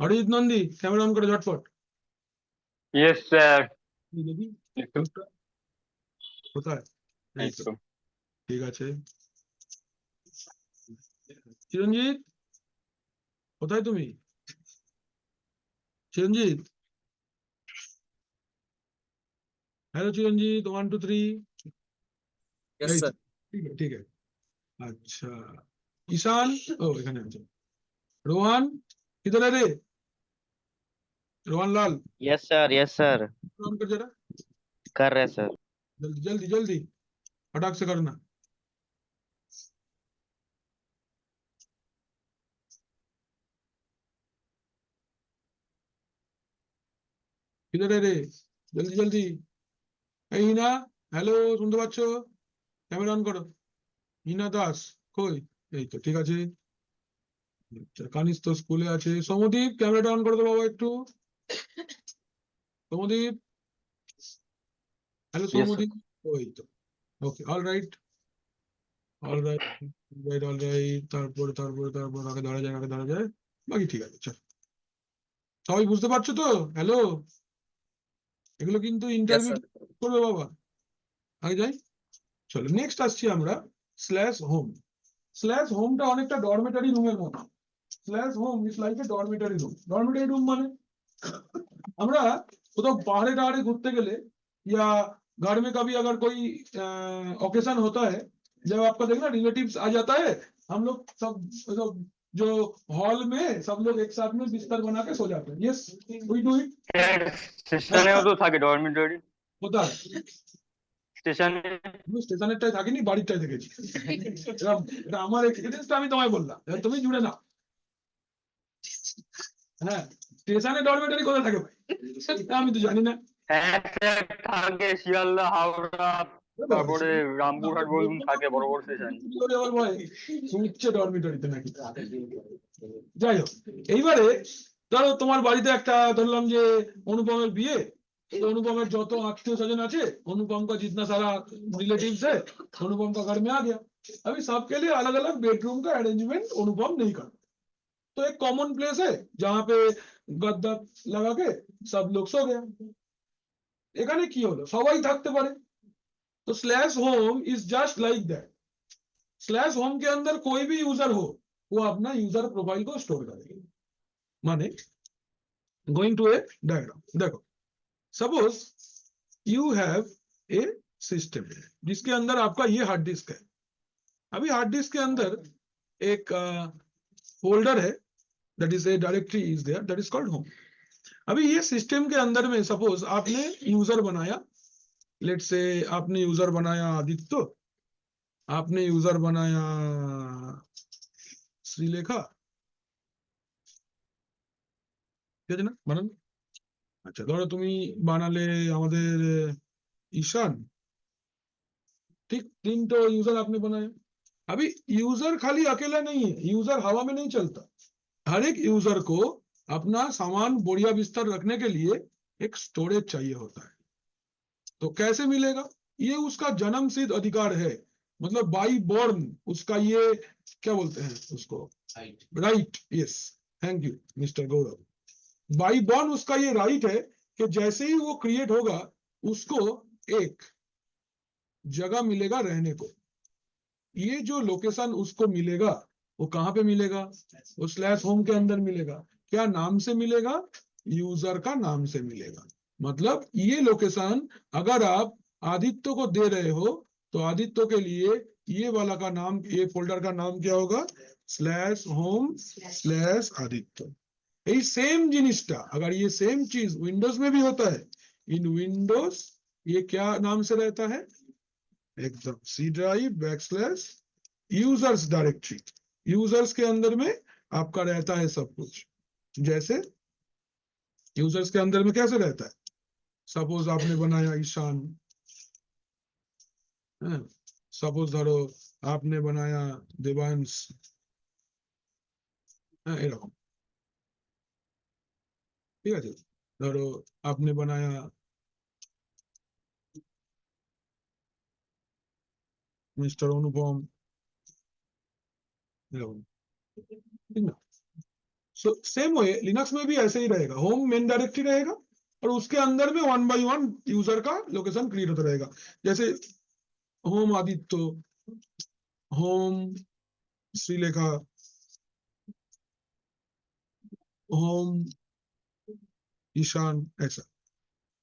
অরিজিৎ নন্দী ক্যামেরা অন করে ঝটপট। Yes, sir. দেখি একটু মুখটা কোথায়, এই তো, একটু ঠিক আছে। চিরঞ্জিত কোথায় তুমি, চিরঞ্জিত, হ্যালো চিরঞ্জিত, 1 2 3। यस এই তো, सर। ঠিক আছে ঠিক আছে। আচ্ছা, ঈশান, ও এখানে আছে। রোহান, किधर है रे, रोहन लाल, यस सर ऑन कर जरा, कर रहे सर। जल्दी जल्दी जल्दी, फटाक से करना। किधर है रे, जल्दी जल्दी। এই হিনা, হ্যালো, শুনতে পাচ্ছ, ক্যামেরা অন করো। হিনা দাস কই, এই তো ঠিক আছে। আচ্ছা, কানিস তো স্কুলে আছে। সমদীপ ক্যামেরাটা অন করে দাও বাবা একটু। Samdeep, hello Yes, sir. Samdeep, ওই তো, okay, all right all right right all right. তারপরে তারপরে তারপর আগে ধরা যায়, আগে ধরা যায়, বাকি ঠিক আছে। চল, সবাই বুঝতে পারছো তো, হ্যালো, এগুলো কিন্তু यस ইন্টারভিউ सर। করবে বাবা, আগে যাই। চলো নেক্সট আসছি আমরা, স্ল্যাশ হোম। স্ল্যাশ হোমটা অনেকটা ডরমেটারি রুমের মতো। Slash home is like a dormitory room. Dormitory room মানে আমরা কোথাও पहाड़े टहाड़े घूमते गले या घर में कभी अगर कोई ओकेजन होता है, जब आपका देखना रिलेटिव्स आ जाता है, हम लोग सब जो हॉल में सब लोग एक साथ में बिस्तर बना के सो जाते हैं। Yes, we do it. স্টেশনেও তো থাকে ডরমিটরি। होता है, স্টেশনে আমি স্টেশনেরটাই থাকিনি, বাড়িরটাই দেখেছি। এটা আমার এক্সপিরিয়েন্সটা আমি তোমায় বললাম, এবার তুমি জুড়ে নাও। হ্যাঁ, স্টেশনে ডরমেটারি কোথায় থাকে ভাই, এটা আমি তো জানি না। হ্যাঁ স্যার থাকে, শিয়ালদা, হাওড়া, তারপরে রামপুরহাট বলুন, থাকে বড় বড় স্টেশন। শুচ্ছে ডরমিটরিতে নাকি, যাই হোক। এইবারে ধরো তোমার বাড়িতে একটা, ধরলাম যে অনুপমের বিয়ে, तो अनुपम में जो तो आत्मीय स्वजन আছে, अनुपम का जितना सारा रिलेटिव्स है, अनुपम का घर में आ गया। अभी सबके लिए अलग अलग बेडरूम का अरेंजमेंट अनुपम नहीं करता, तो एक कॉमन प्लेस है जहां पे गद्दा लगा के सब लोग सो गए। এখানে কি হলো, সবাই থাকতে পারে। तो slash home is just like that. Slash home के अंदर कोई भी यूजर हो, वो अपना यूजर प्रोफाइल को स्टोर करेगा। माने गोइंग टू ए डायग्राम, देखो suppose you have a system जिसके अंदर आपका ये हार्ड डिस्क है। अभी हार्ड डिस्क के अंदर एक फोल्डर है, that is a directory is there, that is called home. अभी ये सिस्टम के अंदर में सपोज आपने यूजर बनाया, लेट्स से आपने यूजर बनाया आदित्य, आपने यूजर बनाया श्रीलेखा, ঠিক আছে না বানান। আচ্ছা ধরো তুমি বানালে আমাদের ईशान, ठीक, 3 तो यूजर आपने बनाया। अभी यूजर खाली अकेला नहीं है, यूजर हवा में नहीं चलता। हर एक यूजर को अपना सामान बढ़िया बिस्तर रखने के लिए एक स्टोरेज चाहिए होता है। तो कैसे मिलेगा, ये उसका जन्मसिद्ध अधिकार है, मतलब बाई बॉर्न उसका ये क्या बोलते हैं उसको, Right. Right, yes, thank you mister Gaurav. By born उसका ये राइट है कि जैसे ही वो क्रिएट होगा उसको एक जगह मिलेगा रहने को। ये जो लोकेशन उसको मिलेगा वो कहाँ पे मिलेगा? वो स्लैश होम के अंदर मिलेगा। क्या नाम से मिलेगा? यूजर का नाम से मिलेगा। मतलब ये लोकेशन अगर आप आदित्य को दे रहे हो तो आदित्य के लिए ये वाला का नाम, ये फोल्डर का नाम क्या होगा? Slash home slash Aditya. এই সেম জিনিসটা अगर ये सेम चीज विंडोज में भी होता है, इन विंडोज ये क्या नाम से रहता है? एकदम C drive backslash users directory. Users के अंदर में आपका रहता है सब कुछ। जैसे यूजर्स के अंदर में कैसे रहता है? सपोज आपने बनाया ईशान, सपोज धरो आपने बनाया देवांश, এরকম, ঠিক আছে? ধরো आपने बनाया मिस्टर अनुपम, एरकम, ठीक ना? सो सेम वे लिनक्स में भी ऐसे ही रहेगा। होम मेन डायरेक्टरी रहेगा और उसके अंदर में 1 by 1 यूजर का लोकेशन क्रिएट होता रहेगा। जैसे home Aditya, home Shrilekha, home Ishaan, ऐसा।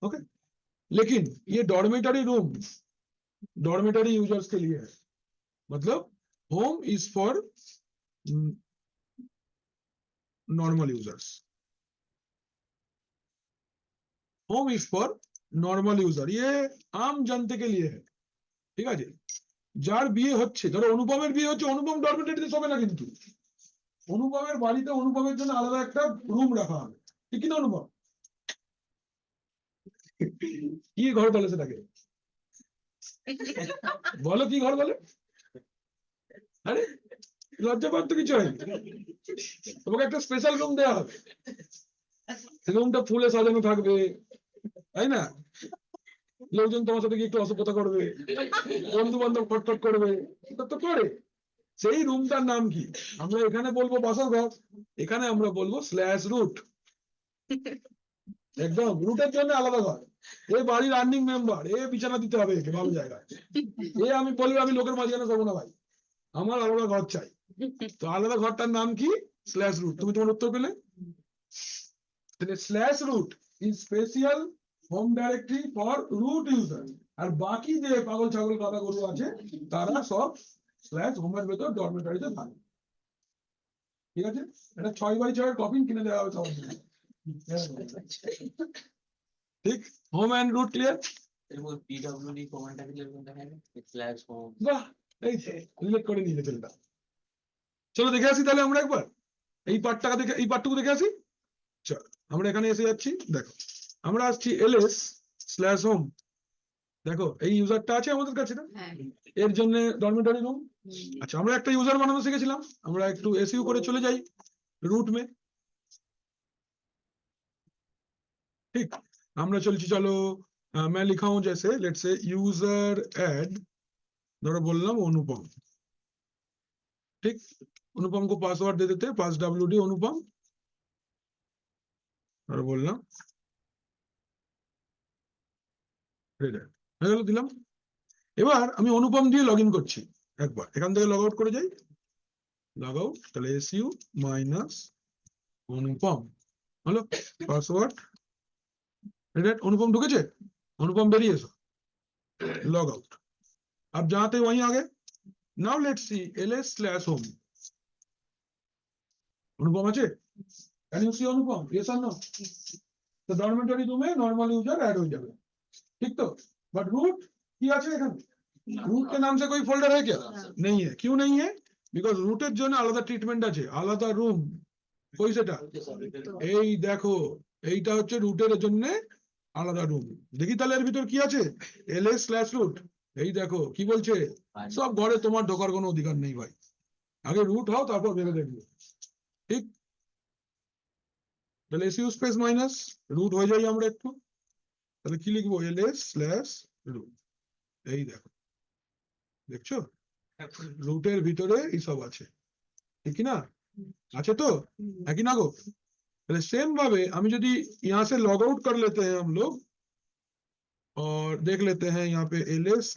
ओके, लेकिन ये डॉर्मेटरी रूम डॉर्मेटरी यूजर्स के लिए है। मतलब home is for normal users, home is for normal user, ये आम जनता के लिए है। ঠিক আছে? যার বিয়ে হচ্ছে, ধরো অনুপমের বিয়ে হচ্ছে, অনুপম ডরমেটরিতে শোবে না, কিন্তু অনুপমের বাড়িতে অনুপমের জন্য আলাদা একটা রুম রাখা হবে, ঠিক না অনুপম? কি ঘর বলে সেটাকে? বলো কি ঘর বলে? আরে লজ্জা পাওয়ার তো কিছু হয়নি। তোমাকে একটা স্পেশাল রুম দেওয়া হবে, রুমটা ফুলে সাজানো থাকবে, তাই না? লোকজন তোমার সাথে গিয়ে একটু অসভ্যতা করবে, বন্ধু বান্ধব খটখট করবে, তো করে। সেই রুমটার নাম কি? আমরা এখানে বলবো বাসর ঘর, এখানে আমরা বলবো স্ল্যাশ রুট। একদম রুটের জন্য আলাদা ঘর। এ বাড়ির আর্নিং মেম্বার, এ বিছানা দিতে হবে একে ভালো জায়গায়। এ আমি বলবো আমি লোকের মাঝখানে শোবো না ভাই, আমার আলাদা ঘর চাই। তো আলাদা ঘরটার নাম কি? Slash root. তুমি তোমার উত্তর পেলে? Slash root is special home directory for root user. আর বাকি যে পাগল ছাগল কাদা গরু আছে তারা সব স্ল্যাশ হোমের ভেতর ডরমেটরিতে থাকে। ঠিক আছে? এটা 6x6 কপি কিনে দেওয়া হবে সবার জন্য। ঠিক, হোম এন্ড রুট ক্লিয়ার? এরপর পিডব্লিউডি কমান্ডটাকে যেরকম দেখা যায় স্ল্যাশ হোম। বাহ, এই রিলেট করে নিয়ে চলটা। চলো দেখে আসি তাহলে আমরা একবার এই পার্টটাকে দেখে, এই পার্টটুকু দেখে আসি। চল আমরা এখানে এসে যাচ্ছি, দেখো আমরা আসছি ls স্ল্যাশ হোম। দেখো এই ইউজারটা আছে আমাদের কাছে না, হ্যাঁ। এর জন্য ডরমেটরি রুম। আচ্ছা আমরা একটা ইউজার বানানো শিখেছিলাম, আমরা একটু এসইউ করে চলে যাই रूट में। ठीक, আমরা চলছি, চলো मैं लिखा हूं जैसे लेट्स से यूजर ऐड, ধরো বললাম অনুপম। ठीक, অনুপम को पासवर्ड दे देते हैं, पास wd অনুপম, ধরো বললাম হয়ে গেল, দিলাম। এবার আমি অনুপম দিয়ে লগইন করছি, একবার এখান থেকে লগ আউট করে যাই, লগ আউট, তাহলে su মাইনাস অনুপম হলো পাসওয়ার্ড। अनुपम ढुके, अनुपम बेरिए, लॉग आउट। अब जहां थे वहीं आ गए। Now let's see ls slash home. Anupam আছে? Can you see Anupam? Yes और नो? तो डॉर्मेटरी रूम में नॉर्मल यूजर ऐड हो जाएगा, ठीक? तो बट रूट কি আছে এখানে? रूट के नाम से कोई फोल्डर है क्या? नहीं है। क्यों नहीं है? बिकॉज रूटेর জন্য আলাদা ট্রিটমেন্ট আছে, আলাদা রুম। কই সেটা? এই দেখো, এইটা হচ্ছে রুটের জন্য আলাদা রুম। দেখি তাহলে এর ভিতর কি আছে? ls slash root. এই দেখো কি বলছে, সব ঘরে তোমার ঢোকার কোনো অধিকার নেই ভাই, আগে রুট হও তারপর ভেবে দেখবে। ঠিক, তাহলে su স্পেস মাইনাস রুট হয়ে যাই আমরা একটু, তাহলে কি লিখবো? ls slash root. এই দেখো, দেখছো রুটের ভিতরে এইসব আছে, ঠিক না? আছে तो है कि ना गो पहले सेम भावे हम यदि यहाँ से लॉग आउट कर लेते हैं हम लोग और देख लेते हैं यहाँ पे ls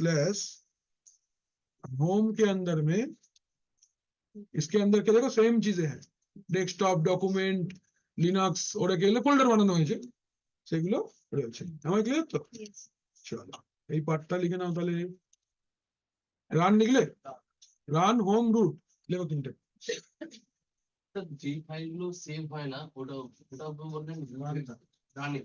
होम के अंदर में इसके अंदर क्या देखो सेम चीजें हैं desktop document Linux Oracle folder বানানো হয়েছে সেগুলো রয়েছে আমার ক্লিয়ার তো Yes. চলো এই পার্টটা লিখে নাও তাহলে রান লিখলে রান হোম রুট লেখো তিনটে যে ফাইলগুলো সেভ হয় না ওটা বলবেন রানে।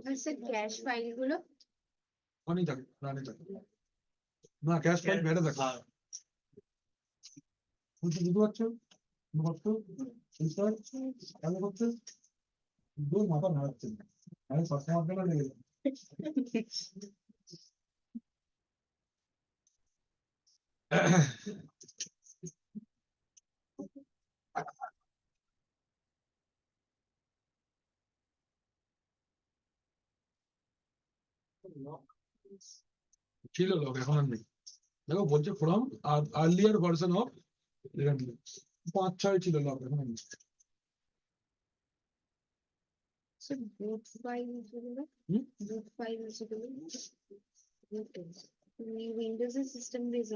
আর স্যার ক্যাশ ফাইল গুলো অনেক থাকে রানে থাকে না ক্যাশ ফাইল বেড়ে থাকে বুঝতে পারছো কেন করছে দু মাথা নাড়াচ্ছে আমি সবসময় কেন লেগে যায় ছিল লোক এখন আর নেই দেখো বলছে ফ্রম আর্লিয়ার ভার্সন অফ 5-6 ছিল লোক এখন আর নেই স্যার বুট ফাইল যেগুলো হুম? বুট ফাইল যেগুলো উইন্ডোজ এর সিস্টেম বেস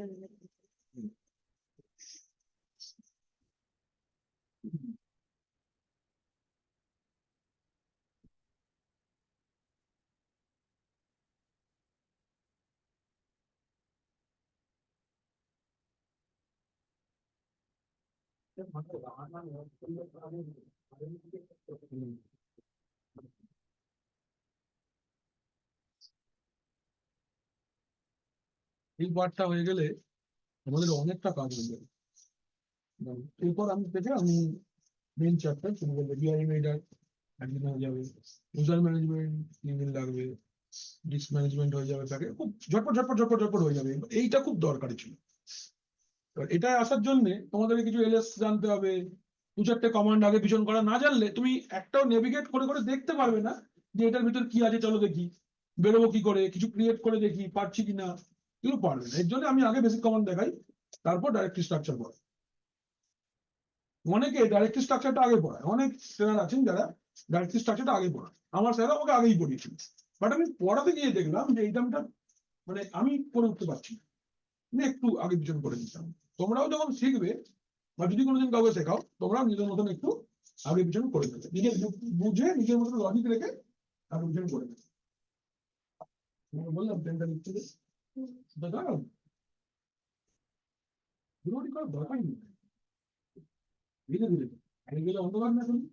এই পার্টটা হয়ে গেলে আমাদের অনেকটা কাজ হয়ে যাবে এরপর আমি থেকে আমি মেন চ্যাপ্টার শুরু করবো ডিআই মেডার একদিন হয়ে যাবে ইউজার ম্যানেজমেন্ট তিনদিন লাগবে ডিস্ক ম্যানেজমেন্ট হয়ে যাবে তাকে খুব ঝটপট ঝটপট ঝটপট ঝটপট হয়ে যাবে এইটা খুব দরকারি ছিল এবার এটা আসার জন্য তোমাদের কিছু এলএস জানতে হবে 2-4টে কমান্ড আগে পিছন করা না জানলে তুমি একটাও নেভিগেট করে করে দেখতে পারবে না যে এটার ভিতর কি আছে চলো দেখি বেরোবো কি করে কিছু ক্রিয়েট করে দেখি পারছি কিনা এগুলো পারবে না এর জন্য আমি আগে বেসিক কমান্ড দেখাই তারপর ডাইরেক্টরি স্ট্রাকচার পড়াই অনেকে ডাইরেক্টরি স্ট্রাকচারটা আগে পড়ায় অনেক স্যার আছেন যারা ডাইরেক্টরি স্ট্রাকচারটা আগে পড়ায় আমার স্যার আমাকে আগেই পড়িয়েছিল বাট আমি পড়াতে গিয়ে দেখলাম যে এইটামটা মানে আমি করে উঠতে পারছি না আমি একটু আগে পিছন করে নিতাম তোমরাও যখন শিখবে বা যদি কোনোদিন কাউকে শেখাও তোমরাও নিজের মতন একটু আগে পিছন করে নেবে নিজের বুঝে নিজের মতন লজিক রেখে আগে পিছন করে নেবে বললাম পেনটা লিখতে দাঁড়াও বিরোধী করার দরকার নেই ধীরে ধীরে আগে গেলে অন্ধকার না শুনি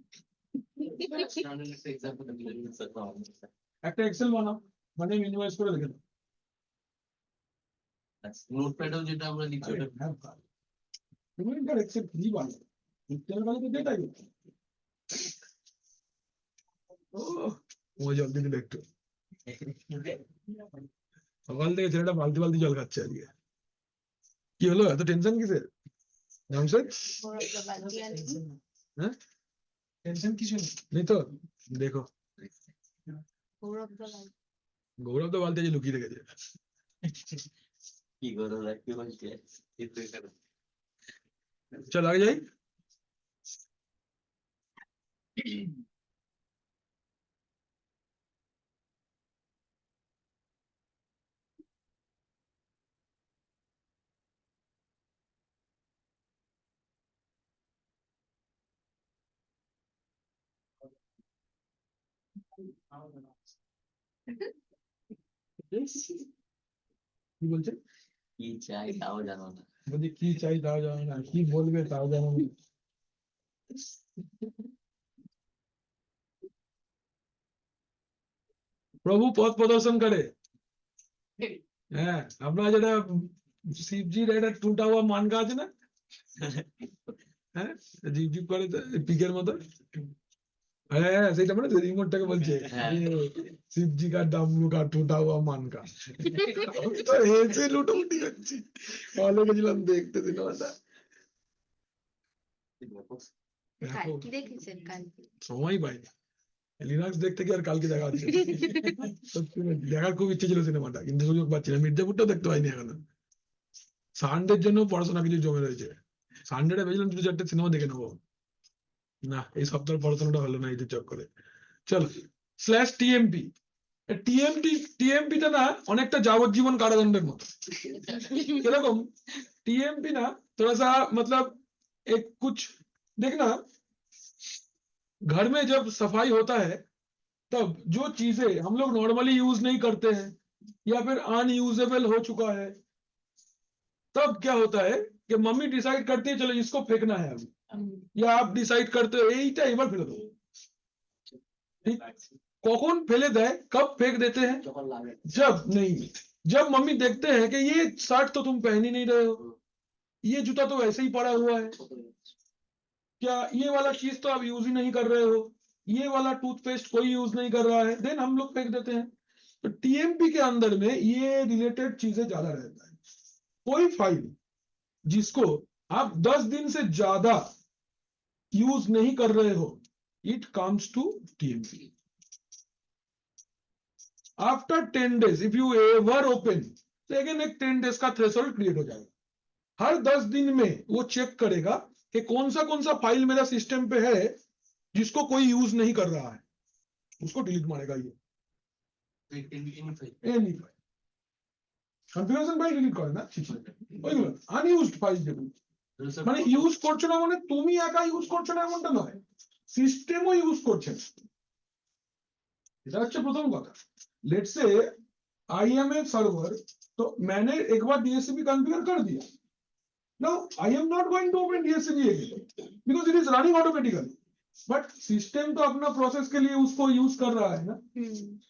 একটা এক্সেল বানাও মানে মিনিমাইজ করে রেখে দাও নোটপ্যাডেও যেটা আমরা লিখছি ওটা হ্যাঁ তুমি একটা এক্সেল ফ্রি বানাও ইন্টারনেট বানাতে যেটাই ও মজা জল দিলে একটু সকাল থেকে ছেলেটা বালতি বালতি জল খাচ্ছে আজকে কি হলো এত টেনশন কিসের জামশেদ হ্যাঁ টেনশন কিছু নেই তো দেখো গৌরব তো বালতি আজকে লুকিয়ে রেখেছে কি করে রাখতে বলছে চল আগে যাই কি বলছে কি চাই তাও জানো না বলছি কি চাই তাও জানো না কি বলবে তাও জানো না প্রভু পথ প্রদর্শন করে হ্যাঁ আপনার যেটা শিবজির একটা টুটা হওয়া মানকা আছে না হ্যাঁ জিপ জিপ করে পিকের মতো হ্যাঁ সেটা মানে রিমোটটাকে বলছে শিবজি কা ডামলু কা টুটা হওয়া মানকা তো হেসে লুটোমুটি হচ্ছে ভালো গেছিলাম দেখতে সিনেমাটা কালকে দেখেছেন কালকে সময় পাইনি লিনাক্স দেখতে কি আর কালকে দেখা হচ্ছে সত্যি দেখার খুব ইচ্ছে ছিল সিনেমাটা, কিন্তু সুযোগ পাচ্ছি না। মির্জাপুরটাও দেখতে পাইনি এখনো। সানডের জন্য পড়াশোনা কিছু জমে রয়েছে, সানডেটা ভেবেছিলাম 2-4টে সিনেমা দেখে নেবো, না এই সপ্তাহের পড়াশোনাটা হলো না ঈদের চক্করে। চলো /TMP, টিএমপিটা না অনেকটা যাবজ্জীবন কারাদণ্ডের মতো। কিরকম टीएमपी ना थोड़ा सा मतलब एक कुछ देखना, घर में जब सफाई होता है तब जो चीजें हम लोग नॉर्मली यूज नहीं करते हैं या फिर अनयूजेबल हो चुका है, तब क्या होता है कि मम्मी डिसाइड करती है चलो इसको फेंकना है अभी, या आप डिसाइड करते हो এইটা এবার ফেলে দেবো। ঠিক কখন ফেলে দেয়, कब फेंक देते हैं, যখন লাগে जब नहीं, जब मम्मी देखते हैं कि ये शर्ट तो तुम पहन ही नहीं रहे हो, ये जूता तो वैसे ही पड़ा हुआ है, क्या ये वाला चीज तो आप यूज ही नहीं कर रहे हो, ये वाला टूथपेस्ट कोई यूज नहीं कर रहा है, देन हम लोग फेंक देते हैं। तो टीएमपी के अंदर में ये रिलेटेड चीजें ज्यादा रहता है। कोई फाइल जिसको आप 10 दिन से ज्यादा यूज नहीं कर रहे हो, it comes to TMP. After 10 days if you ever open, तो अगेन एक 10 days का थ्रेशोल्ड क्रिएट हो जाएगा। हर 10 दिन में वो चेक करेगा कि कौन सा फाइल मेरा सिस्टम पे है जिसको कोई यूज नहीं कर रहा है, उसको डिलीट मारेगा ये any file. Configuration file delete করে না, ওইগুলো আনইউজড ফাইল যেগুলো, মানে ইউজ করছো না মানে তুমি একা ইউজ করছো না এমনটা নয়, সিস্টেমও ইউজ করছে না। এটা হচ্ছে প্রথম কথা। Let's say I M A server, तो मैंने एक बार डीएचसीपी कॉन्फ़िगर कर दिया, now I am not going to open DHCP again because it is running automatically, but system तो अपना प्रोसेस के लिए उसको यूज कर रहा है ना,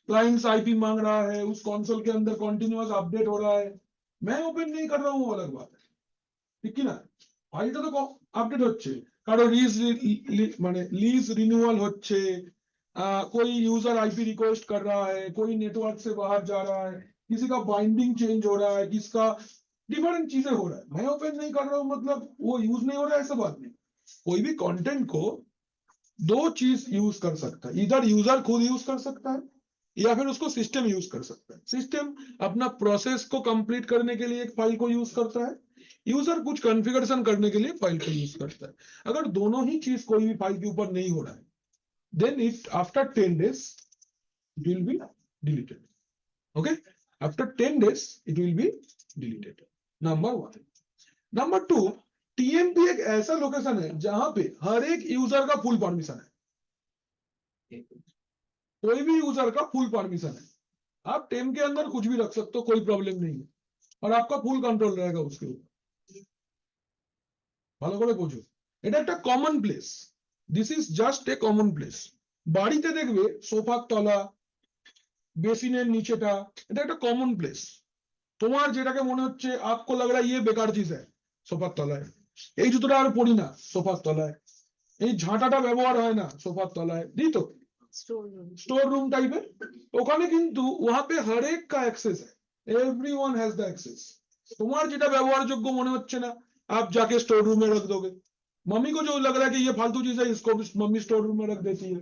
क्लाइंट्स आईपी मांग रहा है, उस कंसोल के अंदर कॉन्टिन्यूअस अपडेट हो रहा है, मैं ओपन नहीं कर रहा हूँ, अलग बात है, ठीक है ना। फाइलটা তো আপডেট হচ্ছে, কারো लीज रिन्यूअल হচ্ছে, कोई यूजर आईपी रिक्वेस्ट कर रहा है, कोई नेटवर्क से बाहर जा रहा है, किसी का बाइंडिंग चेंज हो रहा है, किसका डिफरेंट चीजें हो रहा है, मैं ओपन नहीं कर रहा हूं मतलब वो यूज नहीं हो रहा है, ऐसा बात नहीं। कोई भी कंटेंट को दो चीज यूज कर सकता है, इधर यूजर खुद यूज कर सकता है या फिर उसको सिस्टम यूज कर सकता है। सिस्टम अपना प्रोसेस को कंप्लीट करने के लिए एक फाइल को यूज करता है, यूजर कुछ कॉन्फ़िगरेशन करने के लिए फाइल को यूज करता है। अगर दोनों ही चीज कोई भी फाइल के ऊपर नहीं हो रहा है, then it after 10 days it will be deleted, okay, after 10 days it will be deleted, number 1। Number 2, TMP एक ऐसा लोकेशन है जहां पे हर एक यूजर का फुल परमिशन है, कोई भी यूजर का फुल परमिशन है, आप टेम के अंदर कुछ भी रख सकते हो, कोई प्रॉब्लम नहीं है, और आपका फुल कंट्रोल रहेगा उसके ऊपर। ভালো করে বোঝো, এটা একটা common place, this is just a common place. বাড়িতে দেখবে সোফার তলা, বেসিনের নিচেটা, এটা একটা কমন প্লেস। তোমার যেটাকে মনে হচ্ছে आपको लग रहा है ये बेकार चीज है, সোফার তলায়, এই জুতোটা আর পরি না সোফার তলায়, এই ঝাঁটাটা ব্যবহার হয় না সোফার তলায়, দিই তো स्टोर रूम टाइप है, ওখানে কিন্তু वहां पे हर एक का एक्सेस है, एवरीवन हैज द एक्सेस। তোমার যেটা ব্যবহারযোগ্য মনে হচ্ছে না, आप जाके स्टोर रूम में रख दोगे, मम्मी को जो लग रहा है कि ये फालतू चीज है इसको भी मम्मी स्टोर रूम में रख देती है,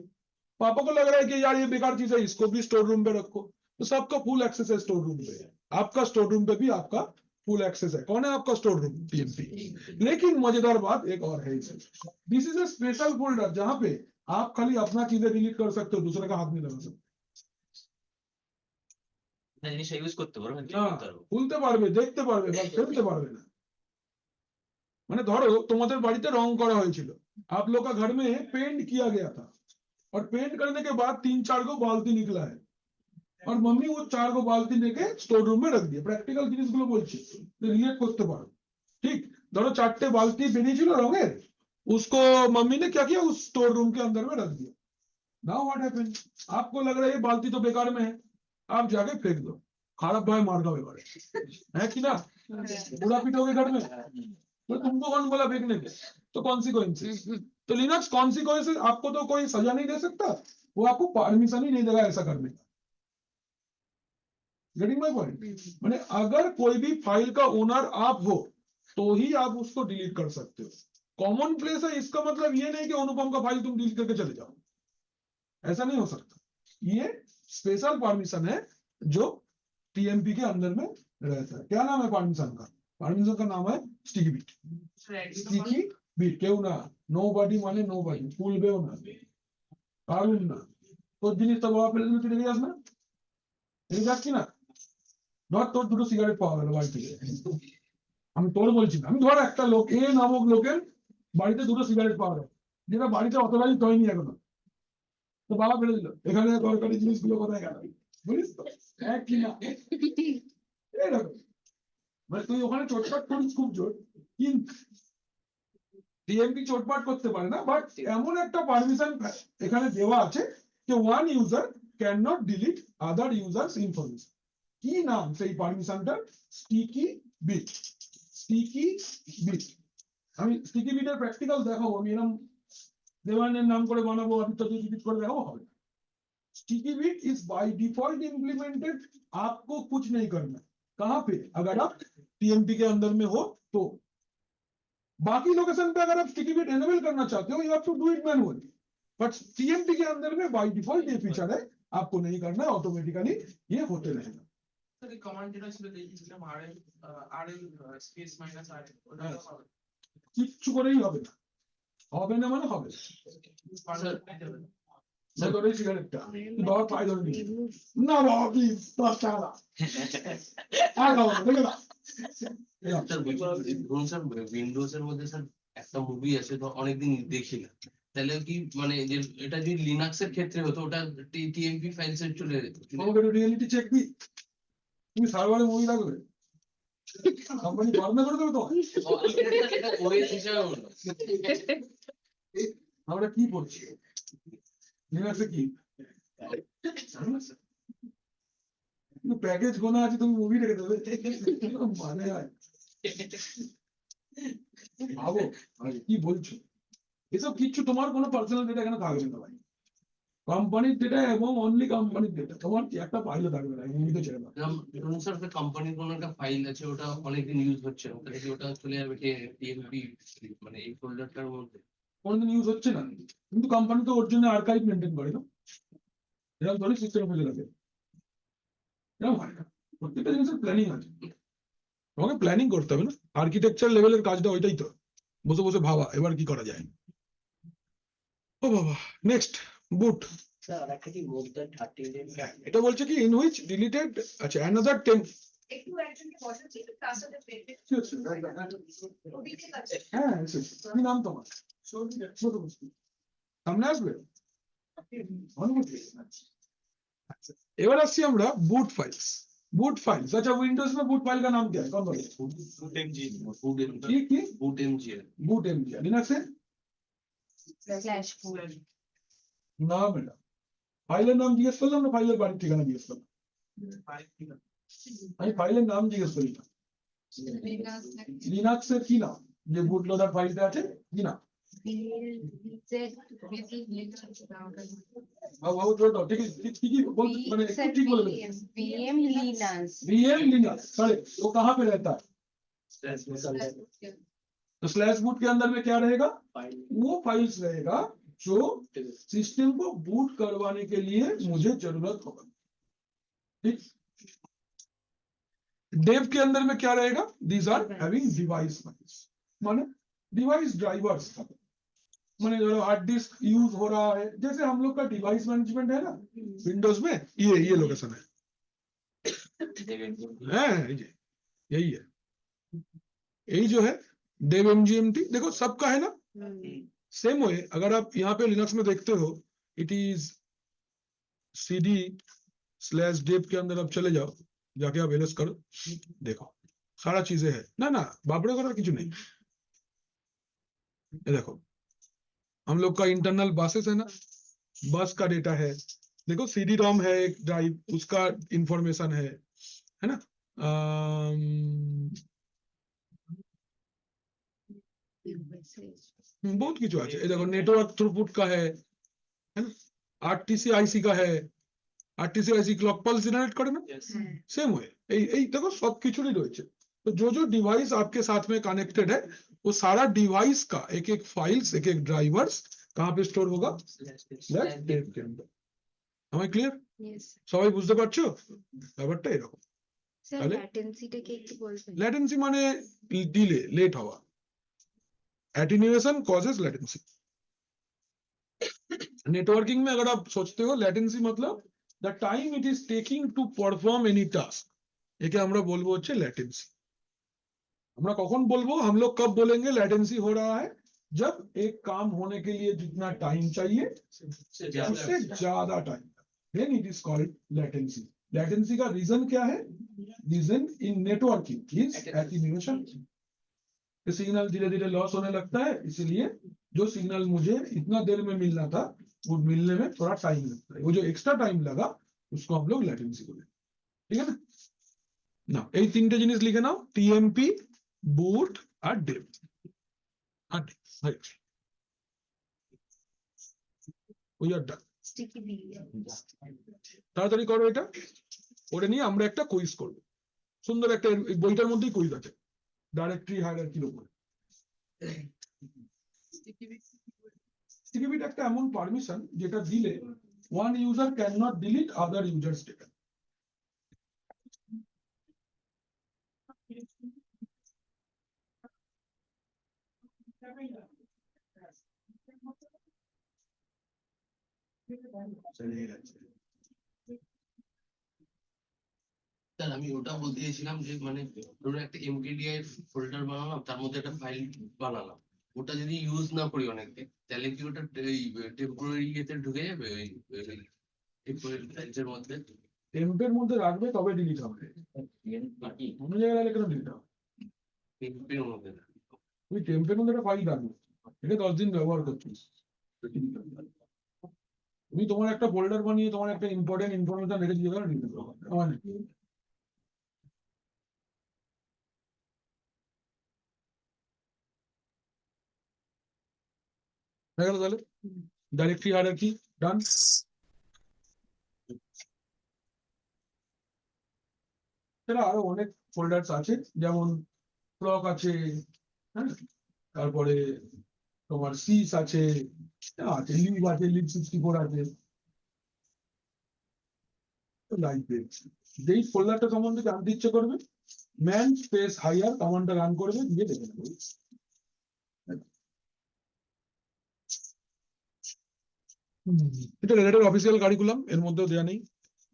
पापा को लग रहा है कि यार ये बेकार चीज है इसको भी स्टोर रूम पे रखो, तो सबका फुल एक्सेस है स्टोर रूम पे। आपका स्टोर रूम पे भी आपका फुल एक्सेस है। कौन है आपका स्टोर रूम? टीएमपी। लेकिन मजेदार बात एक और है, this is a special folder जहां पे आप खाली अपना चीजें डिलीट कर सकते हो, दूसरे का हाथ नहीं लगा सकते। জিনিসটা ইউজ করতে পারো, খুলতে পারবে, দেখতে পারবে, ফেলতে পারবে না। মানে ধরো তোমাদের বাড়িতে রং করা হয়েছিল, आप लोग का घर में पेंट किया गया था, और पेंट करने के बाद 3-4 को बाल्टी निकला है, और मम्मी वो 4 को बाल्टी लेके स्टोर रूम में रख दिया। प्रैक्टिकल জিনিসগুলো বলছি, রিলেট করতে পারো। ठीक, ধরো 4টে বালতি বেরিয়েছিল রঙের, उसको मम्मी ने क्या किया, उस स्टोर रूम के अंदर में रख दिया। नाउ व्हाट हैपेंड, आपको लग रहा है ये बाल्टी तो बेकार में है, आप जाके फेंक दो, खाराप भाई मार का बेकार है कि ना, बुरा पिटोगे घर में, तो तुमको कौन बोला फेंकने के, तो कॉन्सिक्वेंसेस। तो लिनक्स कॉन्सिक्वेंसेस आपको तो कोई सजा नहीं दे सकता, वो आपको परमिशन ही नहीं देगा ऐसा करने का। गेटिंग माय पॉइंट, माने अगर कोई भी फाइल का ओनर आप हो तो ही आप उसको डिलीट कर सकते हो। कॉमन प्लेस है, इसका मतलब ये नहीं कि अनुपम का फाइल तुम डिलीट करके चले जाओ, ऐसा नहीं हो सकता। ये स्पेशल परमिशन है जो टीएमपी के अंदर में रहता है। क्या नाम है परमिशन का? परमिशन का नाम है स्टिकी बिट। Sticky bit. কেউ না, নোবডি মানে নোবডি, তুলবেও না, পারুন না। তোর জিনিস তো বাবা ফেলে দিলে তুই রেগে যাস না? রেগে যাস কি না? ধর তোর দুটো সিগারেট পাওয়া গেল বাড়ি থেকে, আমি তোর বলছি না, আমি ধর একটা লোক এ নামক লোকের বাড়িতে দুটো সিগারেট পাওয়া গেল, যেটা বাড়িতে অথরাইজড হয়নি এখনো, তো বাবা ফেলে দিল, এখানে দরকারি জিনিসগুলো কোথায় গেল? বুঝিস তো এক কি না এরকম, মানে তুই ওখানে চোটপাট করিস খুব জোর, কিন্তু টিএমপি চোটপাট করতে পারে না। বাট এমন একটা পারমিশন এখানে দেওয়া আছে যে one user can not delete other users information. কি নাম সেই পারমিশনটা? Sticky bit. Sticky bit. আমি স্টিকি বিটের প্র্যাকটিক্যাল দেখাবো, আমি এরকম দেওয়ানের নাম করে বানাবো, আদিত্য ডিলিট করে দেখাবো, হবে। Sticky bit is by default implemented, आपको कुछ नहीं करना। कहां पे? अगर आप टीएमपी के अंदर में हो तो। बाकी लोकेशन पे अगर आप स्टिकी बिट एनेबल करना चाहते हो, you have to do it manually, but TMP के अंदर में बाय डिफॉल्ट ये फीचर है, आपको नहीं करना, ऑटोमेटिकली ये होते रहेगा। सर कमांड যেটা ছিল দেখছিলাম আরএল স্পেস মাইনাস আরএল ওটা হবে কিচ্ছু করেই হবে না, হবে না মানে হবে না। ধরে সিগারেটটা বাবা পায়ে ধরে নিয়ে না, বাবা প্লিজ 10 টাকা দাও। আর খাবো না, দেখে দাও। ধরুন স্যার উইন্ডোজ এর মধ্যে স্যার একটা মুভি আছে তো অনেকদিন দেখি না, তাহলে কি মানে যে এটা যদি লিনাক্স এর ক্ষেত্রে হতো ওটা টিএমপি ফাইলস এর চলে যেত? তোমাকে একটু রিয়েলিটি চেক দি, তুমি সার্ভারে মুভি লাগবে, কোম্পানি বন্ধ করে দেবে তো। এটা ওএস হিসাবে হলো। আমরা কি বলছি লিনাক্সে কি প্যাকেজ গোনা আছে, তুমি মুভি রেখে দেবে মানে হয়? ভাবো কি বলছো, এসব কিচ্ছু তোমার কোনো পার্সোনাল ডেটা এখানে থাকবে না ভাই, কোম্পানির ডেটা এবং অনলি কোম্পানির ডেটা, তোমার কি একটা ফাইলও থাকবে না, মুভিতে ছেড়ে দাও। ধরুন স্যার কোম্পানির কোনো একটা ফাইল আছে ওটা অনেকদিন ইউজ হচ্ছে না, তাহলে কি ওটা চলে যাবে টিএমপি মানে এই ফোল্ডারটার মধ্যে? কোনদিন ইউজ হচ্ছে না, কিন্তু কোম্পানি তো ওর জন্য আর্কাইভ মেনটেন করে না, এরকম ধরে সিস্টেম ফেলে রাখে, এরকম হয় না। প্রত্যেকটা জিনিসের প্ল্যানিং আছে, তোমাকে প্ল্যানিং করতে হবে না, আর্কিটেকচার লেভেলের কাজটা ওইটাই তো, বসে বসে ভাবা এবার কি করা যায়। ও বাবা, নেক্সট বুট। স্যার একটা কি মোর দ্যান 30 ডেজ? এটা বলছে কি ইন হুইচ ডিলিটেড, আচ্ছা অ্যানাদার 10। একটু একজনকে বসাচ্ছি তার সাথে পেটে ওদিকে আছে। হ্যাঁ কি নাম তোমার? ছোট বস্তু সামনে আসবে। আচ্ছা, এবার আসছি আমরা বুট ফাইলস। বুট फाइल्स, अच्छा विंडोज में बूट फाइल का नाम क्या है? कौन बोले? বুট এমজি। বুট এমজিএল। Boot MG. लिनक्स है স্ল্যাশ ফুল না বেটা, ফাইলের নাম জিজ্ঞেস করলাম না, ফাইলের বাড়ির ঠিকানা জিজ্ঞেস করলাম, আমি ফাইলের নাম জিজ্ঞেস করি না। লিনাক্সের কি নাম যে বুট লোডার ফাইলটা আছে, কি নাম? বাবু জোর দাও, ठीक बोल, मैंने ठीक बोले VM Linux। VM Linux, sorry वो कहाँ पे रहता है? तो स्लैश बूट के अंदर में क्या रहेगा? फाइल वो फाइल्स रहेगा जो सिस्टम को बूट करवाने के लिए मुझे जरूरत होगा। ठीक, डेव के अंदर में क्या रहेगा? These are having device files, माने डिवाइस ड्राइवर्स, माने हार्ड डिस्क यूज हो रहा है, जैसे हम लोग का डिवाइस मैनेजमेंट है ना विंडोज में, ये लोकेशन है, यही है, यही जो है डेव एमजीएमटी, देखो सबका है ना सेम वे। अगर आप यहाँ पे लिनक्स में देखते हो, इट इज cd/dev के अंदर आप चले जाओ, जाके आप एलएस करो, देखो सारा चीजें है ना, बाबड़े करो किचु नहीं। ये देखो हम लोग का इंटरनल बसेस है ना, बस का डेटा है, देखो सीडी रोम है एक ड्राइव, उसका इंफॉर्मेशन है ना, बहुत কিছু আছে। এই দেখো নেটওয়ার্ক থ্রুপুট का है ना, आरटीसी आईसी का है, RTC IC clock pulse generate करे ना, सेम वे এই দেখো সব কিছুরই রয়েছে। तो जो डिवाइस आपके साथ में कनेक्टेड है, वो सारा डिवाइस का एक एक फाइल्स, एक एक ड्राइवर्स कहाँ पे स्टोर होगा? फ्लैश ड्राइव के अंदर। Am I clear? Yes. সবাই বুঝতে পারছো ব্যাপারটা এরকম। স্যার তাহলে? ল্যাটেন্সিটাকে একটু বলবেন? ল্যাটেন্সি মানে ডিলে, লেট হওয়া। Attenuation causes latency. नेटवर्किंग में अगर आप सोचते हो लेटेंसी मतलब the time it is taking to perform any task, একে আমরা বলবো হচ্ছে ল্যাটেন্সি। আমরা কখন বলবো? हम लोग कब बोलेंगे लेटेंसी हो रहा है? जब एक काम होने के लिए जितना टाइम चाहिए उससे ज्यादा time, then it is called latency. Latency का रीजन क्या है? Reason in networking is attenuation. Signal धीरे धीरे लॉस होने लगता है, इसलिए जो सिग्नल मुझे इतना देर में मिलना था वो मिलने में थोड़ा टाइम लगता है। वो जो एक्स्ट्रा टाइम लगा उसको हम लोग लेटेंसी बोले। ठीक है ना? এই তিনটে জিনিস লিখে নাও, টিএমপি, বুট আর dev. We are done. Sticky bee. তাড়াতাড়ি করো এটা, ওটা নিয়ে আমরা একটা কুইজ করব। সুন্দর একটা, এই বইটার মধ্যেই কুইজ আছে ডাইরেক্টরি হায়ারার্কির উপরে। স্টিকি বিট একটা এমন পারমিশন যেটা দিলে one user cannot delete other users data। Sir আমি ওটা বলতে চাইছিলাম যে মানে ধরো একটা এমকেডিআই ফোল্ডার বানালাম, তার মধ্যে একটা ফাইল বানালাম, ওটা যদি ইউজ না করি অনেকদিন, তাহলে কি ওটা টেম্পোরারি ইয়েতে ঢুকে যাবে ওই টেম্পোরারি ফাইলসের মধ্যে? টেম্পের মধ্যে রাখবে তবে ডিলিট হবে, অন্য জায়গায় রাখলে কেন ডিলিট হবে? টেম্পের মধ্যে না। তুমি টেম্পের মধ্যে একটা ফাইল রাখবে, এটা 10 দিন ব্যবহার করছিস, তুমি তোমার একটা ফোল্ডার বানিয়ে তোমার একটা ইম্পর্টেন্ট ইনফরমেশন রেখে দিয়ে গেলে ডিলিট হবে। হয়ে গেল তাহলে ডাইরেক্টরি হায়ারার্কি ডান। সেটা আরো অনেক ফোল্ডার্স আছে, যেমন প্রক আছে, হ্যাঁ, তারপরে তোমার সিস আছে, আছে লিভ আছে, লিভ 64 আছে। যেই ফোল্ডারটা সম্বন্ধে জানতে ইচ্ছে করবে, ম্যান স্পেস হাইয়ার কমান্ডটা রান করবে, দিয়ে দেখে নেবে। এটা রেলের অফিসিয়াল কারিকুলাম, এর মধ্যেও দেওয়া নেই,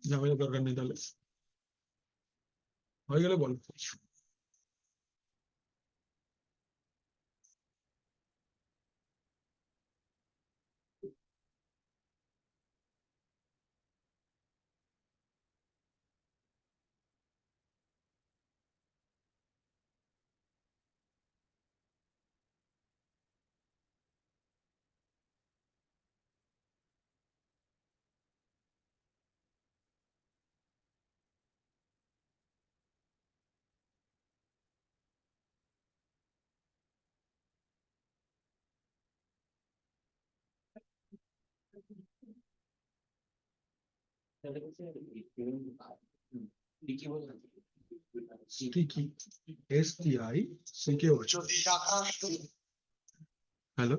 ঝামেলা দরকার নেই। তাহলে হয়ে গেলে বল। স্টিকি STI হ্যালো,